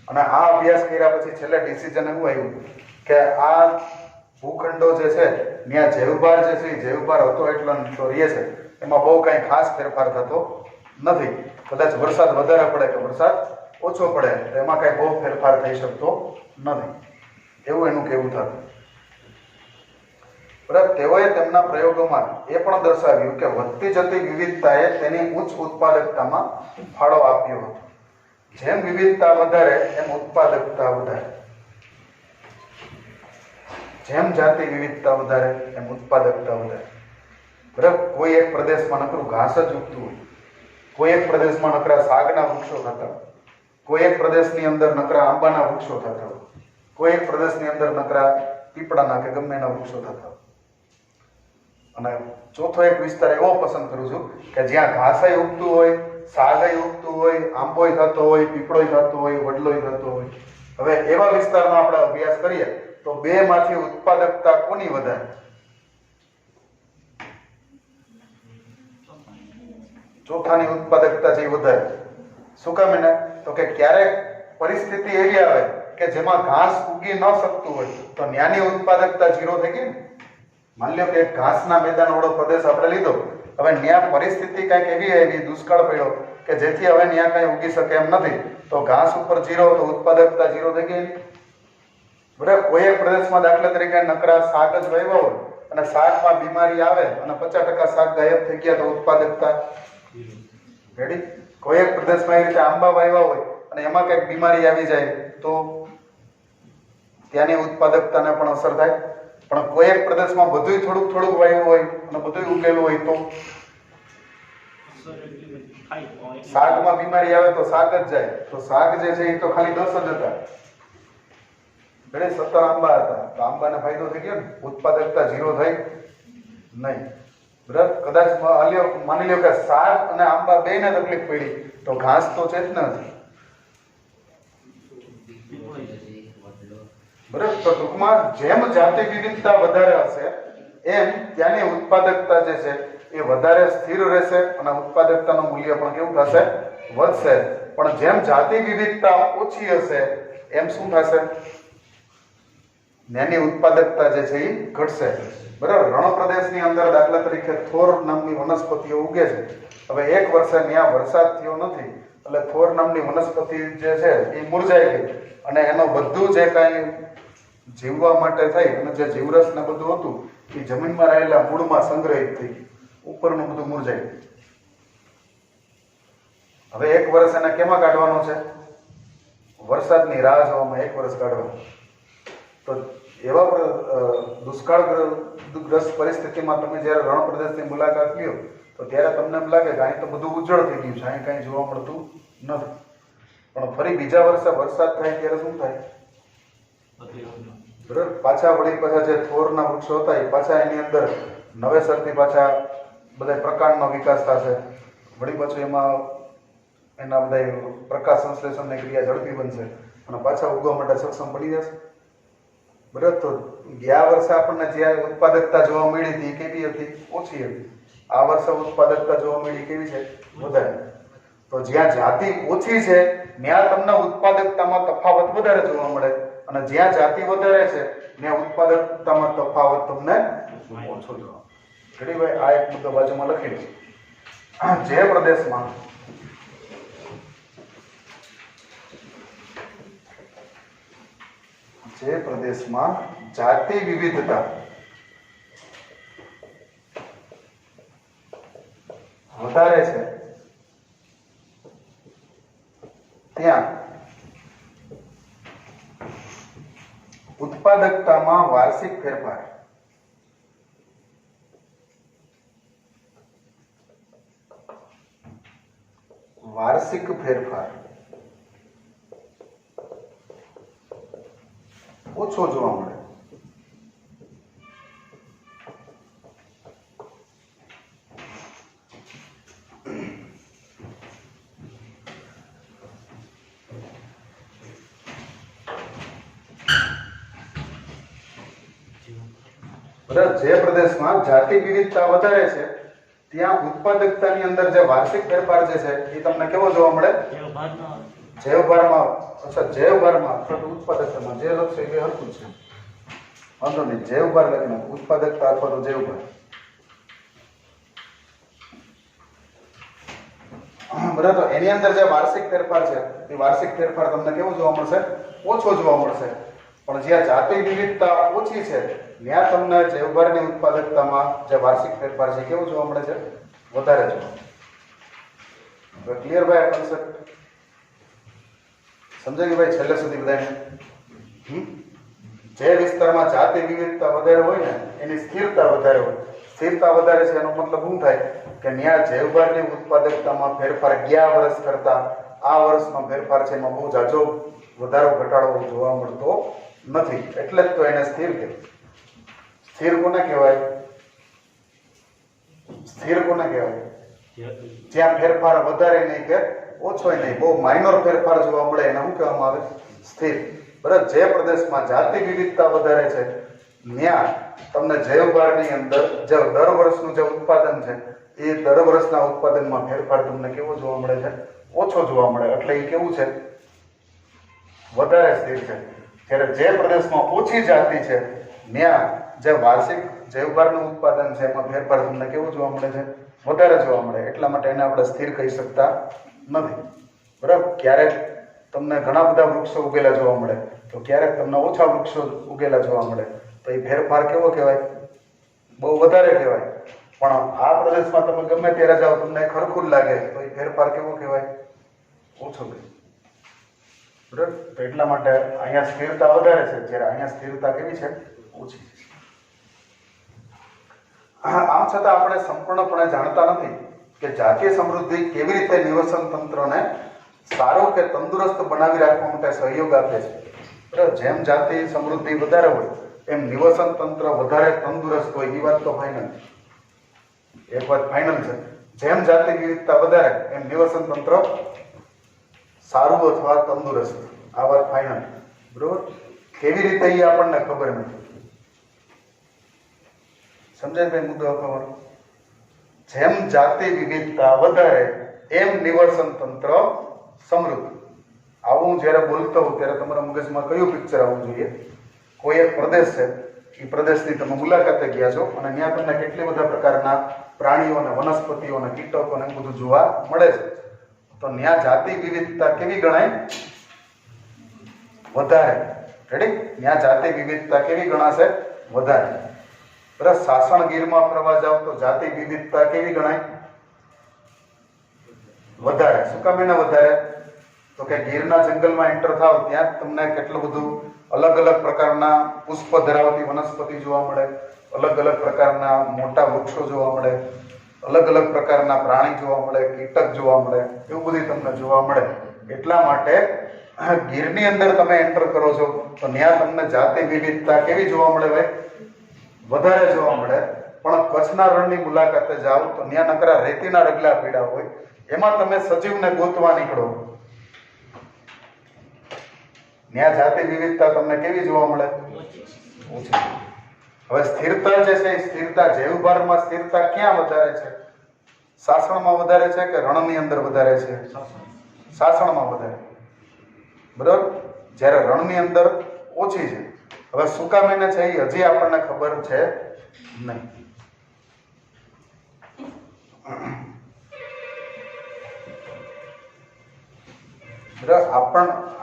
અને આ અભ્યાસ કર્યા પછી છેલ્લે ડિસિઝન એવું આવ્યું કે આ ભૂખંડો જે છે ત્યાં જૈવભાર જે છે એ જૈવભાર હતો એટલો તો રહે છે, એમાં બહુ કાંઈ ખાસ ફેરફાર થતો નથી. કદાચ વરસાદ વધારે પડે કે વરસાદ ઓછો પડે તો એમાં કાંઈ બહુ ફેરફાર થઈ શકતો નથી, એવું એનું કહેવું થતું. બરાબર. તેઓએ તેમના પ્રયોગોમાં એ પણ દર્શાવ્યું કે વધતી જતી વિવિધતાએ તેની ઉચ્ચ ઉત્પાદકતામાં ફાળો આપ્યો હતો. જેમ વિવિધતા વધારે એમ ઉત્પાદકતા વધારે. જેમ જાતિ વિવિધતા વધારે એમ ઉત્પાદકતા વધારે. બરાબર. કોઈ એક પ્રદેશમાં નકરું ઘાસ જ ઉગતું હોય, કોઈ એક પ્રદેશમાં નકરા શાકના વૃક્ષો થતા હોય, કોઈ એક પ્રદેશની અંદર નકરા આંબાના વૃક્ષો થતા હોય, કોઈ એક પ્રદેશની અંદર નકરા પીપળાના કે ગમે એના વૃક્ષો થતા હોય. અને ચોથો એક વિસ્તાર એવો પસંદ કરું છું કે જ્યાં ઘાસય ઉગતું હોય, શાકય ઉગતું હોય, આંબોય થતો હોય, પીપળોય થતો હોય, વડલોય થતો હોય. હવે એવા વિસ્તારમાં આપણે અભ્યાસ કરીએ તો બે માંથી ઉત્પાદકતા કોની વધારે? ચોથાની ઉત્પાદકતા છે વધારે. શું કામ એને? તો કે ક્યારેક પરિસ્થિતિ એવી આવે કે જેમાં ઘાસ ઉગી ન શકતું હોય તો ત્યાંની ઉત્પાદકતા 0 થઈ ગઈ ને. માની લો કે એક ઘાસના મેદાન વાળો પ્રદેશ આપણે લીધો, હવે ત્યાં પરિસ્થિતિ કંઈક એવી આવી, દુષ્કાળ પડ્યો કે જેથી હવે ત્યાં કંઈ ઉગી શકે એમ નથી, તો ઘાસ ઉપર 0 તો ઉત્પાદકતા 0 થઈ ગઈ. બરાબર. કોઈ એક પ્રદેશમાં દાખલા તરીકે નકરા શાક જ વાવ્યા હોય અને શાકમાં બીમારી આવે અને 50% શાક ગાયબ થઈ ગયા તો ઉત્પાદકતા રેડી. કોઈ એક પ્રદેશમાં એ રીતે આંબા વાવ્યા હોય અને એમાં કંઈક બીમારી આવી જાય તો ત્યાંની ઉત્પાદકતાને પણ અસર થાય. પણ કોઈ એક પ્રદેશમાં બધું થોડુંક થોડુંક વાવ્યું હોય અને બધું ઉગેલું હોય તો શાકમાં બીમારી આવે તો શાક જ જાય. તો શાક જે છે એ તો ખાલી 10 જ હતા, 17 આંબા હતા, તો આંબાને ફાયદો થઈ ગયો ને, ઉત્પાદકતા 0 થઈ નહીં. બરાબર. કદાચ માની લો કે શાક અને આંબા બેયને તકલીફ પડી તો ઘાસ તો છે જ નથી. બરાબર. તો ટૂંકમાં જેમ જાતિ વિવિધતા વધારે હશે એમ ત્યાંની ઉત્પાદકતા જે છે એ વધારે સ્થિર રહેશે અને ઉત્પાદકતાનું મૂલ્ય પણ કેવું થશે? વધશે. પણ જેમ જાતિ વિવિધતા ઓછી હશે એમ શું થશે? ત્યાંની ઉત્પાદકતા જે છે એ ઘટશે. બરાબર. રણ પ્રદેશની અંદર દાખલા તરીકે થોર નામની વનસ્પતિઓ ઉગે છે. હવે એક વર્ષે ત્યાં વરસાદ થયો નથી એટલે થોર નામની વનસ્પતિ જે છે એ મુરઝાઈ ગઈ અને એનો બધું જે કાંઈ જીવવા માટે થઈ અને જે જીવરસ ને બધું હતું એ જમીનમાં રહેલા મૂળમાં સંગ્રહિત થઈ, ઉપરનું બધું મુરઝાઈ ગયું. હવે એક વર્ષ એને કેમાં કાઢવાનો છે? વરસાદની રાહ જોવામાં એક વર્ષ કાઢવાનું. તો એવા દુષ્કાળગ્રસ્ત પરિસ્થિતિમાં તમે જ્યારે રણ પ્રદેશની મુલાકાત લ્યો તો ત્યારે તમને એમ લાગે કે અહીં તો બધું ઉજ્જળ થઈ ગયું છે, અહીં કાંઈ જોવા મળતું નથી. પણ ફરી બીજા વર્ષે વરસાદ થાય ત્યારે શું થાય? બરાબર. પાછા જે થોરના વૃક્ષો હતા એ પાછા એની અંદર નવેસરથી પાછા બધા પ્રકાંડનો વિકાસ થશે. વળી પાછું એમાં એના બધા પ્રકાશ સંશ્લેષણની ક્રિયા ઝડપી બનશે અને પાછા ઉગવા માટે સક્ષમ બની જશે. બરાબર. તો ગયા વર્ષે આપણને જે ઉત્પાદકતા જોવા મળી હતી એ કેવી હતી? ઓછી હતી. આ વર્ષે ઉત્પાદકતા જોવા મળી કેવી છે? વધારે. તો જ્યાં જાતિ ઓછી છે ત્યાં તમને ઉત્પાદકતામાં તફાવત વધારે જોવા મળે, અને જ્યાં જાતિ વધારે છે ત્યાં ઉત્પાદકતામાં તફાવત તમને ઓછો જોવા મળે. રેડી ભાઈ? આ એક મુદ્દો બાજુમાં લખી લો. જે પ્રદેશમાં જાતિ વિવિધતા વધારે છે ત્યાં ઉત્પાદકતામાં વાર્ષિક ફેરફાર ઓછો જોવા મળે. જે પ્રદેશમાં જાતિ વિવિધતા વધારે છે ત્યાં ઉત્પાદકતાની અંદર જે વાર્ષિક ફેરફાર જે છે એ તમને કેવો જોવા મળે? જૈવભારમાં અથવા તો ઉત્પાદકતામાં. જે લખશે એ હરખું છે, વાંધો નહીં. જૈવભાર લખીને ઉત્પાદકતા અથવા તો જૈવભાર. બરાબર. તો એની અંદર જે વાર્ષિક ફેરફાર છે એ વાર્ષિક ફેરફાર તમને કેવો જોવા મળશે? ઓછો જોવા મળશે. પણ જ્યાં જાતિ વિવિધતા ઓછી છે ત્યાં તમને જૈવભારની ઉત્પાદકતામાં જે વાર્ષિક ફેરફાર છે કેવું જોવા મળે છે? વધારે જોવા મળે. ક્લિયર ભાઈ? આ કન્સેપ્ટ સમજાય ગયું ભાઈ છેલ્લે સુધી બધાને? જે વિસ્તારમાં જાતિ વિવિધતા વધારે હોય ને એની સ્થિરતા વધારે હોય. સ્થિરતા વધારે છે એનો મતલબ શું થાય કે ત્યાં જૈવભારની ઉત્પાદકતામાં ફેરફાર ગયા વર્ષ કરતા આ વર્ષમાં ફેરફાર છે એમાં બહુ જાજો વધારો ઘટાડો જોવા મળતો નથી. એટલે જ તો એને સ્થિર કહેવાય. સ્થિર કોને કહેવાય? જ્યાં ફેરફાર વધારે નહીં કે ઓછો નહીં, બહુ માઇનોર ફેરફાર જોવા મળે એને શું કહેવામાં આવે? સ્થિર. બરાબર. જે પ્રદેશમાં જાતિ વિવિધતા વધારે છે ત્યાં તમને જૈવભારની અંદર જે દર વર્ષનું જે ઉત્પાદન છે એ દર વર્ષના ઉત્પાદનમાં ફેરફાર તમને કેવો જોવા મળે છે? ઓછો જોવા મળે. એટલે એ કેવું છે? વધારે સ્થિર છે. જ્યારે જે પ્રદેશમાં ઓછી જાતિ છે ત્યાં જે વાર્ષિક જૈવભારનું ઉત્પાદન છે એમાં ફેરફાર તમને કેવું જોવા મળે છે? વધારે જોવા મળે. એટલા માટે એને આપણે સ્થિર કહી શકતા નથી. બરાબર. ક્યારેક તમને ઘણા બધા વૃક્ષો ઉગેલા જોવા મળે તો ક્યારેક તમને ઓછા વૃક્ષો ઉગેલા જોવા મળે, તો એ ફેરફાર કેવો કહેવાય? બહુ વધારે કહેવાય. પણ આ પ્રદેશમાં તમે ગમે ત્યારે જાઓ તમને ખરખું લાગે તો એ ફેરફાર કેવો કહેવાય? ઓછો કહેવાય. બરાબર. તો એટલા માટે અહીંયા સ્થિરતા વધારે છે જ્યારે અહીંયા સ્થિરતા કેવી છે? ઓછી છે. આમ છતાં આપણે સંપૂર્ણપણે જાણતા નથી કે જાતીય સમૃદ્ધિ કેવી રીતે નિવસન તંત્રને સારું કે તંદુરસ્ત બનાવી રાખવા માટે સહયોગ આપે છે. બરાબર. જેમ જાતિ સમૃદ્ધિ વધારે હોય એમ નિવસન તંત્ર વધારે તંદુરસ્ત હોય. એ વાત તો ફાઇનલ. એક વાત ફાઇનલ છે. જેમ જાતિ વિવિધતા વધારે એમ નિવસન તંત્ર સારું અથવા તંદુરસ્ત. આ વાત ફાઇનલ. બરોબર. કેવી રીતે એ આપણને ખબર નથી. સમજાય ભાઈ મુદ્દો ખબર? જેમ જાતિ વિવિધતા વધારે એમ નિવસન તંત્ર સમૃદ્ધ. આવું જ્યારે બોલતો હોઉં ત્યારે તમારા મગજમાં કયું પિક્ચર આવવું જોઈએ? કોઈ એક પ્રદેશ છે, એ પ્રદેશની તમે મુલાકાતે ગયા છો અને ત્યાં તમને કેટલી બધા પ્રકારના પ્રાણીઓ અને વનસ્પતિઓ અને કીટકો ને બધું જોવા મળે છે. તો ત્યાં જાતિ વિવિધતા કેવી ગણાય? વધારે. રેડી? ત્યાં જાતિ વિવિધતા કેવી ગણાશે? વધારે. બરાબર. સાસણગીરમાં ફરવા જાવ તો જાતિ વિવિધતા કેવી ગણાય? વધારે. શું કામ એને વધારે? તો કે ગીરના જંગલમાં એન્ટર થાવ ત્યાં તમને કેટલું બધું અલગ અલગ પ્રકારના પુષ્પ ધરાવતી વનસ્પતિ જોવા મળે, અલગ અલગ પ્રકારના મોટા વૃક્ષો જોવા મળે, અલગ અલગ પ્રકારના પ્રાણી જોવા મળે, કીટક જોવા મળે, એવું બધું તમને જોવા મળે. એટલા માટે ગીરની અંદર તમે એન્ટર કરો છો તો ત્યાં તમને જાતિ વિવિધતા કેવી જોવા મળે? ભાઈ વધારે જોવા મળે. પણ કચ્છના રણની મુલાકાતે જાઓ તો ત્યાં નકરા રેતીના રગલા પીડા હોય, એમાં તમે સજીવને ગોતવા નીકળો, ત્યાં જાતિ વિવિધતા તમને કેવી જોવા મળે? ઓછી. હવે સ્થિરતા જે છે એ સ્થિરતા જૈવભારમાં સ્થિરતા ક્યાં વધારે છે? સાસણમાં વધારે છે કે રણની અંદર વધારે છે? સાસણમાં વધારે, બરાબર. જ્યારે રણની અંદર ઓછી છે. હવે શું કામ એને છે એ હજી આપણને ખબર છે નહીં.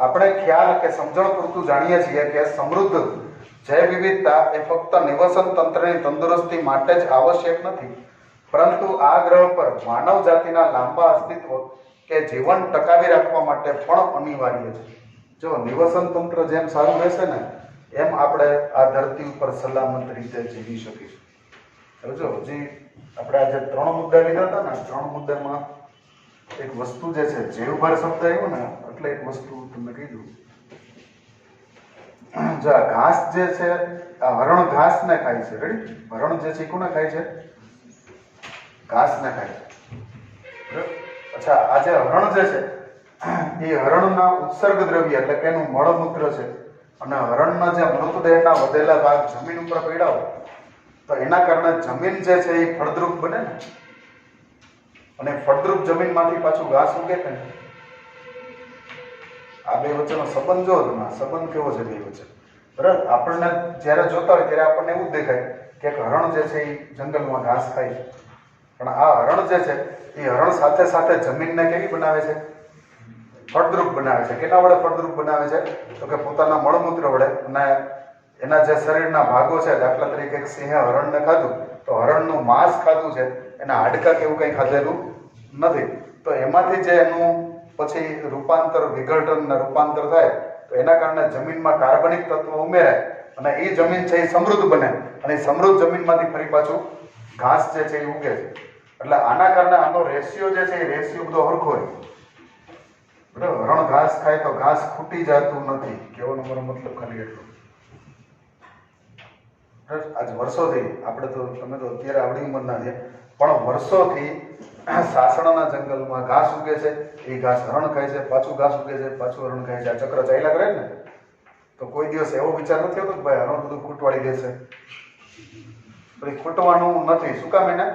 આપણે ખ્યાલ કે સમજણ પૂરતું જાણીએ છીએ કે સમૃદ્ધ જૈવ વિવિધતા એ ફક્ત નિવસન તંત્રની તંદુરસ્તી માટે જ આવશ્યક નથી, પરંતુ આ ગ્રહ પર માનવ જાતિના લાંબા અસ્તિત્વ કે જીવન ટકાવી રાખવા માટે પણ અનિવાર્ય છે. જો નિવસન તંત્ર જેમ સારું રહેશે ને એમ આપણે આ ધરતી ઉપર સલામત રીતે જીવી શકીશું. હવે જો હજી આપણે આજે 3 મુદ્દા લીધા હતા ને, 3 મુદ્દામાં એક વસ્તુ જે છે જીવભાર શબ્દ આવ્યો ને એટલે એક વસ્તુ તમને કીધું. જો આ ઘાસ જે છે, આ હરણ ઘાસ ને ખાય છે. રેડી? હરણ જે છે કોને ખાય છે? ઘાસ ને ખાય છે. અચ્છા, આ જે હરણ જે છે એ હરણના ઉત્સર્ગ દ્રવ્ય એટલે કે એનું મળમૂત્ર છે, અને હરણના જે મૃતદેહના વધેલા ભાગ જમીન ઉપર પડ્યા હોય તો એના કારણે જમીન જે છે એ ફળદ્રુપ બને ને, અને ફળદ્રુપ જમીનમાંથી પાછું ઘાસ ઉગે કે નહીં. આ બે વચ્ચેનો સંબંધ જો તમે, સંબંધ કેવો છે બે વચ્ચે, બરાબર. આપણને જ્યારે જોતા હોય ત્યારે આપણને એવું જ દેખાય કે એક હરણ જે છે એ જંગલમાં ઘાસ ખાય છે, પણ આ હરણ જે છે એ હરણ સાથે સાથે જમીનને કેવી બનાવે છે? ફળદ્રુપ બનાવે છે. કેના વડે ફળદ્રુપ બનાવે છે? તો કે પોતાના મળમૂત્ર વડે. અને એના જે શરીરના ભાગો છે, દાખલા તરીકે એક સિંહે હરણને ખાધું તો હરણનું માંસ ખાધું છે, એના હાડકા કે એવું કંઈ ખાધેલું નથી. તો એમાંથી જે એનું પછી રૂપાંતર, વિઘટન ને રૂપાંતર થાય તો એના કારણે જમીનમાં કાર્બનિક તત્વો ઉમેરાય અને એ જમીન છે એ સમૃદ્ધ બને, અને એ સમૃદ્ધ જમીનમાંથી ફરી પાછું ઘાસ જે છે એ ઉગે છે. એટલે આના કારણે આનો રેશિયો જે છે એ રેશિયો બધો હરખો હોય. બરાબર. હરણ ઘાસ ખાય તો ઘાસ ખૂટી જતું નથી. કહેવાનો મારો મતલબ ખાલી એટલો. આજ વર્ષોથી આપણે તો, તમે તો અત્યારે આવડી ઉંમરના છે, પણ વર્ષોથી સાસણના જંગલમાં ઘાસ ઉગે છે, એ ઘાસ હરણ ખાય છે, પાછું ઘાસ ઉગે છે, પાછું હરણ ખાય છે. આ ચક્ર ચાલ્યા કરે ને. તો કોઈ દિવસ એવો વિચાર નથી આવતો કે ભાઈ હરણ બધું ખૂટવાડી દેશે. ખૂટવાનું નથી. શું કામ? એને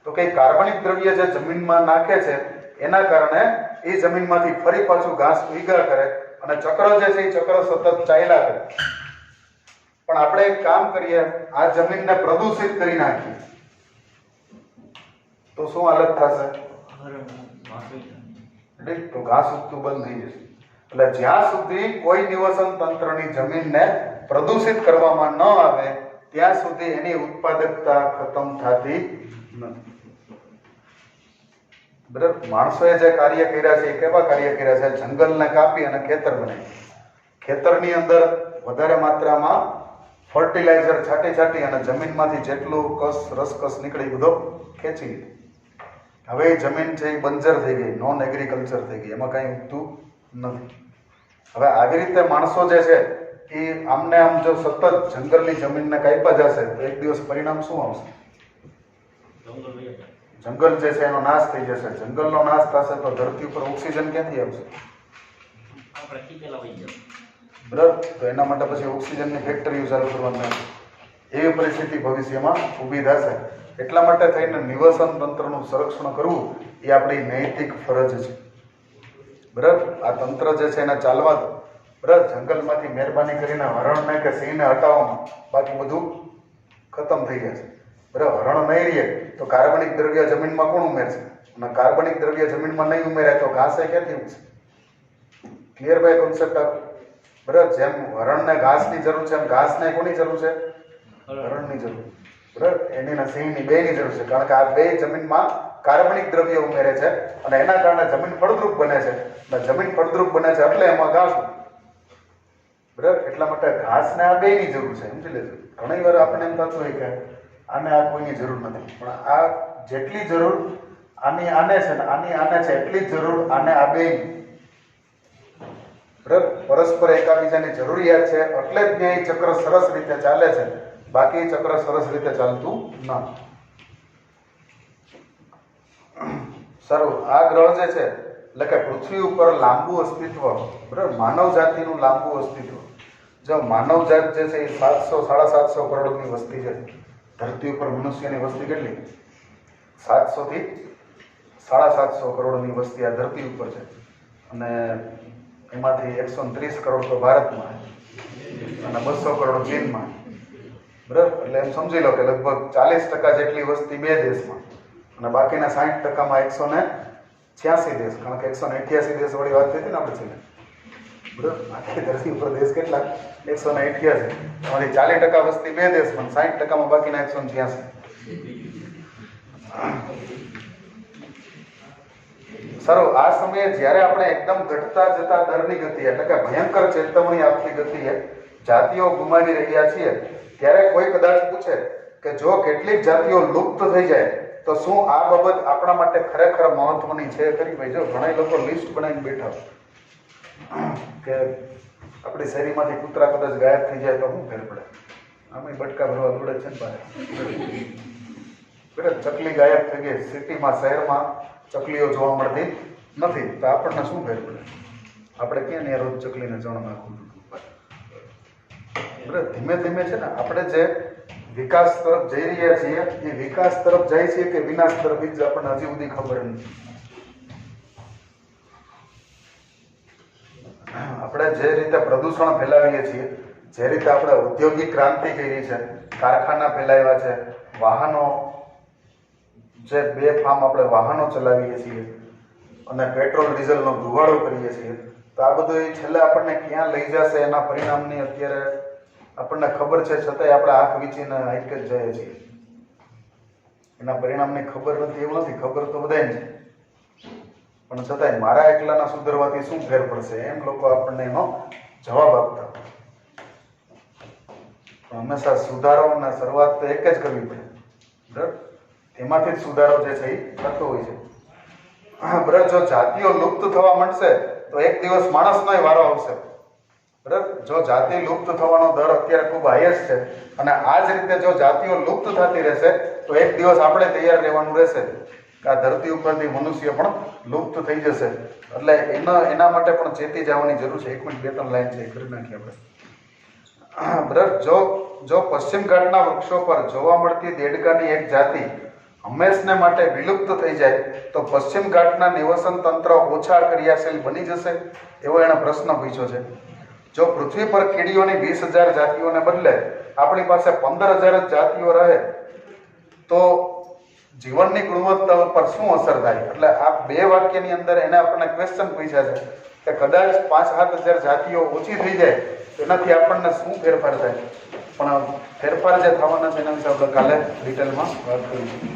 તો કે કાર્બનિક દ્રવ્ય જે જમીનમાં નાખે છે એના કારણે એ જમીનમાંથી ફરી પાછું ઘાસ ઉગ્યા કરે, અને ચક્ર જે છે એ ચક્ર સતત ચાલ્યા કરે. પણ આપણે એક કામ કરીએ, આ જમીનને પ્રદૂષિત કરી નાખીએ તો શું હાલત થશે? તો ઘાસ ઉગતું બંધ થઈ જશે. એટલે જ્યાં સુધી કોઈ નિવસન તંત્રની જમીનને પ્રદૂષિત કરવામાં ન આવે ત્યાં સુધી એની ઉત્પાદકતા ખતમ થતી નથી. બરાબર. માણસોએ જે કાર્ય કર્યા છે એ કેવા કાર્ય કર્યા છે? જંગલને કાપી અને ખેતર બનાવી. ખેતરની અંદર વધારે માત્રામાં ફર્ટિલાઇઝર છાંટી અને જમીનમાંથી જેટલું રસકસ નીકળી બધો ખેંચી લીધું. હવે એ જમીન છે એ બંજર થઈ ગઈ, નોન એગ્રીકલ્ચર થઈ ગઈ, એમાં કાંઈ ઉગતું નથી. હવે આવી રીતે માણસો જે છે એ આમને આમ જો સતત જંગલની જમીનને કાપ્યા જશે તો એક દિવસ પરિણામ શું આવશે? જંગલ જે છે એનો નાશ થઈ જશે. જંગલનો નાશ થશે તો ધરતી ઉપર ઓક્સિજન ક્યાંથી આવશે? બરાબર. તો એના માટે પછી ઓક્સિજનની ફેક્ટરીઓ ચાલુ કરવાની એવી પરિસ્થિતિ ભવિષ્યમાં ઊભી થશે. એટલા માટે થઈને નિવસન તંત્રનું સંરક્ષણ કરવું એ આપણી નૈતિક ફરજ છે. બરાબર. આ તંત્ર જે છે એને ચાલવા દો. બરાબર. જંગલમાંથી મહેરબાની કરીને હરણને કે સિંહને હટાવવામાં, બાકી બધું ખતમ થઈ જશે. બરાબર. હરણ નહીં રહે તો કાર્બનિક દ્રવ્ય જમીનમાં કોણ ઉમેરશે? અને કાર્બનિક દ્રવ્ય જમીનમાં નહીં ઉમેરાય તો ઘાસ ક્યાંથી ઉગશે? ક્લિયર બાય કોન્સેપ્ટ આપ? બરાબર. જેમ હરણને ઘાસની જરૂર છે એમ ઘાસને કોની જરૂર છે? હરણની જરૂર. બરાબર. એની ને સિંહની બેની જરૂર છે, કારણ કે આ બે જમીનમાં કાર્બનિક દ્રવ્ય ઉમેરે છે અને એના કારણે જમીન ફળદ્રુપ બને છે. અને જમીન ફળદ્રુપ બને છે એટલે એમાં ઘાસ. બરાબર. એટલા માટે ઘાસને આ બેની જરૂર છે. સમજી લેજો. ઘણી વાર આપણે એમ થતું હોય કે આને આ કોઈની જરૂર નથી, પણ આ જેટલી જરૂર આની આને છે ને આની આને છે એટલી જ જરૂર આને આ બેની. બરાબર. પરસ્પર એકાબીજાની જરૂરિયાત છે એટલે જ એ ચક્ર સરસ રીતે ચાલે છે, બાકી ચક્ર સરસ રીતે ચાલતું નથી. સારું. આ ગ્રહ જે છે એટલે કે પૃથ્વી ઉપર લાંબુ અસ્તિત્વ, બરાબર, માનવ જાતિનું લાંબુ અસ્તિત્વ. જો માનવ જાત જે છે એ 700-750 કરોડની વસ્તી છે. ધરતી ઉપર મનુષ્યની વસ્તી કેટલી? 700 થી 750 કરોડની વસ્તી આ ધરતી ઉપર છે અને એમાંથી 130 કરોડ તો ભારતમાં અને 200 કરોડ ચીનમાં, બરાબર. એટલે એમ સમજી લો કે લગભગ 40% જેટલી વસ્તી બે દેશમાં અને બાકીના 60%માં 186 દેશ, કારણ કે 188 દેશ વાળી વાત થઈ હતી ને આપણે છેલ્લે, બરાબર. આખી ધરતી ઉપર દેશ કેટલા? 188. એમાંથી 40% વસ્તી બે દેશમાં, 60%માં બાકીના 186. સારું, આ સમયે જ્યારે આપણે એકદમ ઘટતા જતા દરની ગતિ એટલે કે ભયંકર ચેતવણી આપતી ગતિએ જાતિઓ ગુમાવી રહ્યા છીએ, ત્યારે કોઈ કદાચ પૂછે કે જો કેટલીક જાતિઓ લુપ્ત થઈ જાય તો શું આ બાબત આપણા માટે ખરેખર મહત્વની છે ખરી? ભાઈ, જો ઘણા લોકો લિસ્ટ બનાવીને બેઠા કે આપણી શેરીમાંથી કૂતરા કદાચ ગાયબ થઈ જાય તો શું ફેર પડે? આમાં બટકા ભરવા દોડે છે ને પાસે. ચકલી ગાયબ થઈ ગઈ, સિટીમાં શહેરમાં ચકલીઓ જોવા મળતી નથી, તો આપણને શું ફેર પડે? આપણે ક્યાં ને રોજ ચકલીને ચણ નાખવું? બરાબર. ધીમે ધીમે છે ને આપણે જે વિકાસ તરફ જઈ રહ્યા છીએ એ વિકાસ તરફ જાય છે કે વિનાશ તરફ જ આપણને હજી સુધી ખબર નથી. આપણે જે રીતે પ્રદૂષણ ફેલાવીએ છીએ, જે રીતે આપણે ઔદ્યોગિક ક્રાંતિ કરી છે, કારખાના ફેલાવ્યા છે, વાહનો જે બેફામ આપણે વાહનો ચલાવીએ છીએ અને પેટ્રોલ ડીઝલનો ધુવાડો કરીએ છીએ, તો આ બધું એ છેલ્લે આપણને ક્યાં લઈ જશે એના પરિણામની અત્યારે આપણને ખબર છે, છતાંય આપણે આંખ વીંચીને હાઈક જ જઈએ છીએ. એના પરિણામની ખબર નથી એવું નથી, ખબર તો બધાને છે, પણ છતાંય મારા એકલાના સુધરવાથી શું ફેર પડશે એમ લોકો આપણને એનો જવાબ આપતા. પણ હંમેશા સુધારોની શરૂઆત તો એક જ કરવી પડે, બરાબર. એમાંથી જ સુધારો જે છે એ થતો હોય છે. બરાબર. જો જાતિઓ લુપ્ત થવા માંડશે તો એક દિવસ માણસનો વારો આવશે, બરાબર. જો જાતિ લુપ્ત થવાનો દર અત્યારે ખૂબ હાઈએસ્ટ છે અને આ જ રીતે જો જાતિઓ લુપ્ત થતી રહેશે તો એક દિવસ આપણે તૈયાર રહેવાનું રહેશે કે આ ધરતી ઉપરથી મનુષ્ય પણ લુપ્ત થઈ જશે. એટલે એના માટે પણ ચેતી જવાની જરૂર છે. 1 મિનિટ 2-3 લાઈન છે કરી નાખીએ આપણે, બરાબર. જો પશ્ચિમ ઘાટના વૃક્ષો પર જોવા મળતી દેડકાની એક જાતિ હંમેશને માટે વિલુપ્ત થઈ જાય તો પશ્ચિમ ઘાટના નિવસન તંત્ર ઓછા ક્રિયાશીલ બની જશે, એવો એણે પ્રશ્ન પૂછ્યો છે. જો પૃથ્વી પર કીડીઓની 20,000 જાતિઓને બદલે આપણી પાસે 15,000 જ જાતિઓ રહે તો જીવનની ગુણવત્તા પર શું અસર થાય? એટલે આ બે વાક્યની અંદર એને આપણને ક્વેશ્ચન પૂછ્યા છે કે કદાચ 5-7,000 જાતિઓ ઓછી થઈ જાય એનાથી આપણને શું ફેરફાર થાય? પણ ફેરફાર જે થવાના છે એના વિશે આપણે કાલે ડિટેલમાં વાત કરીશું.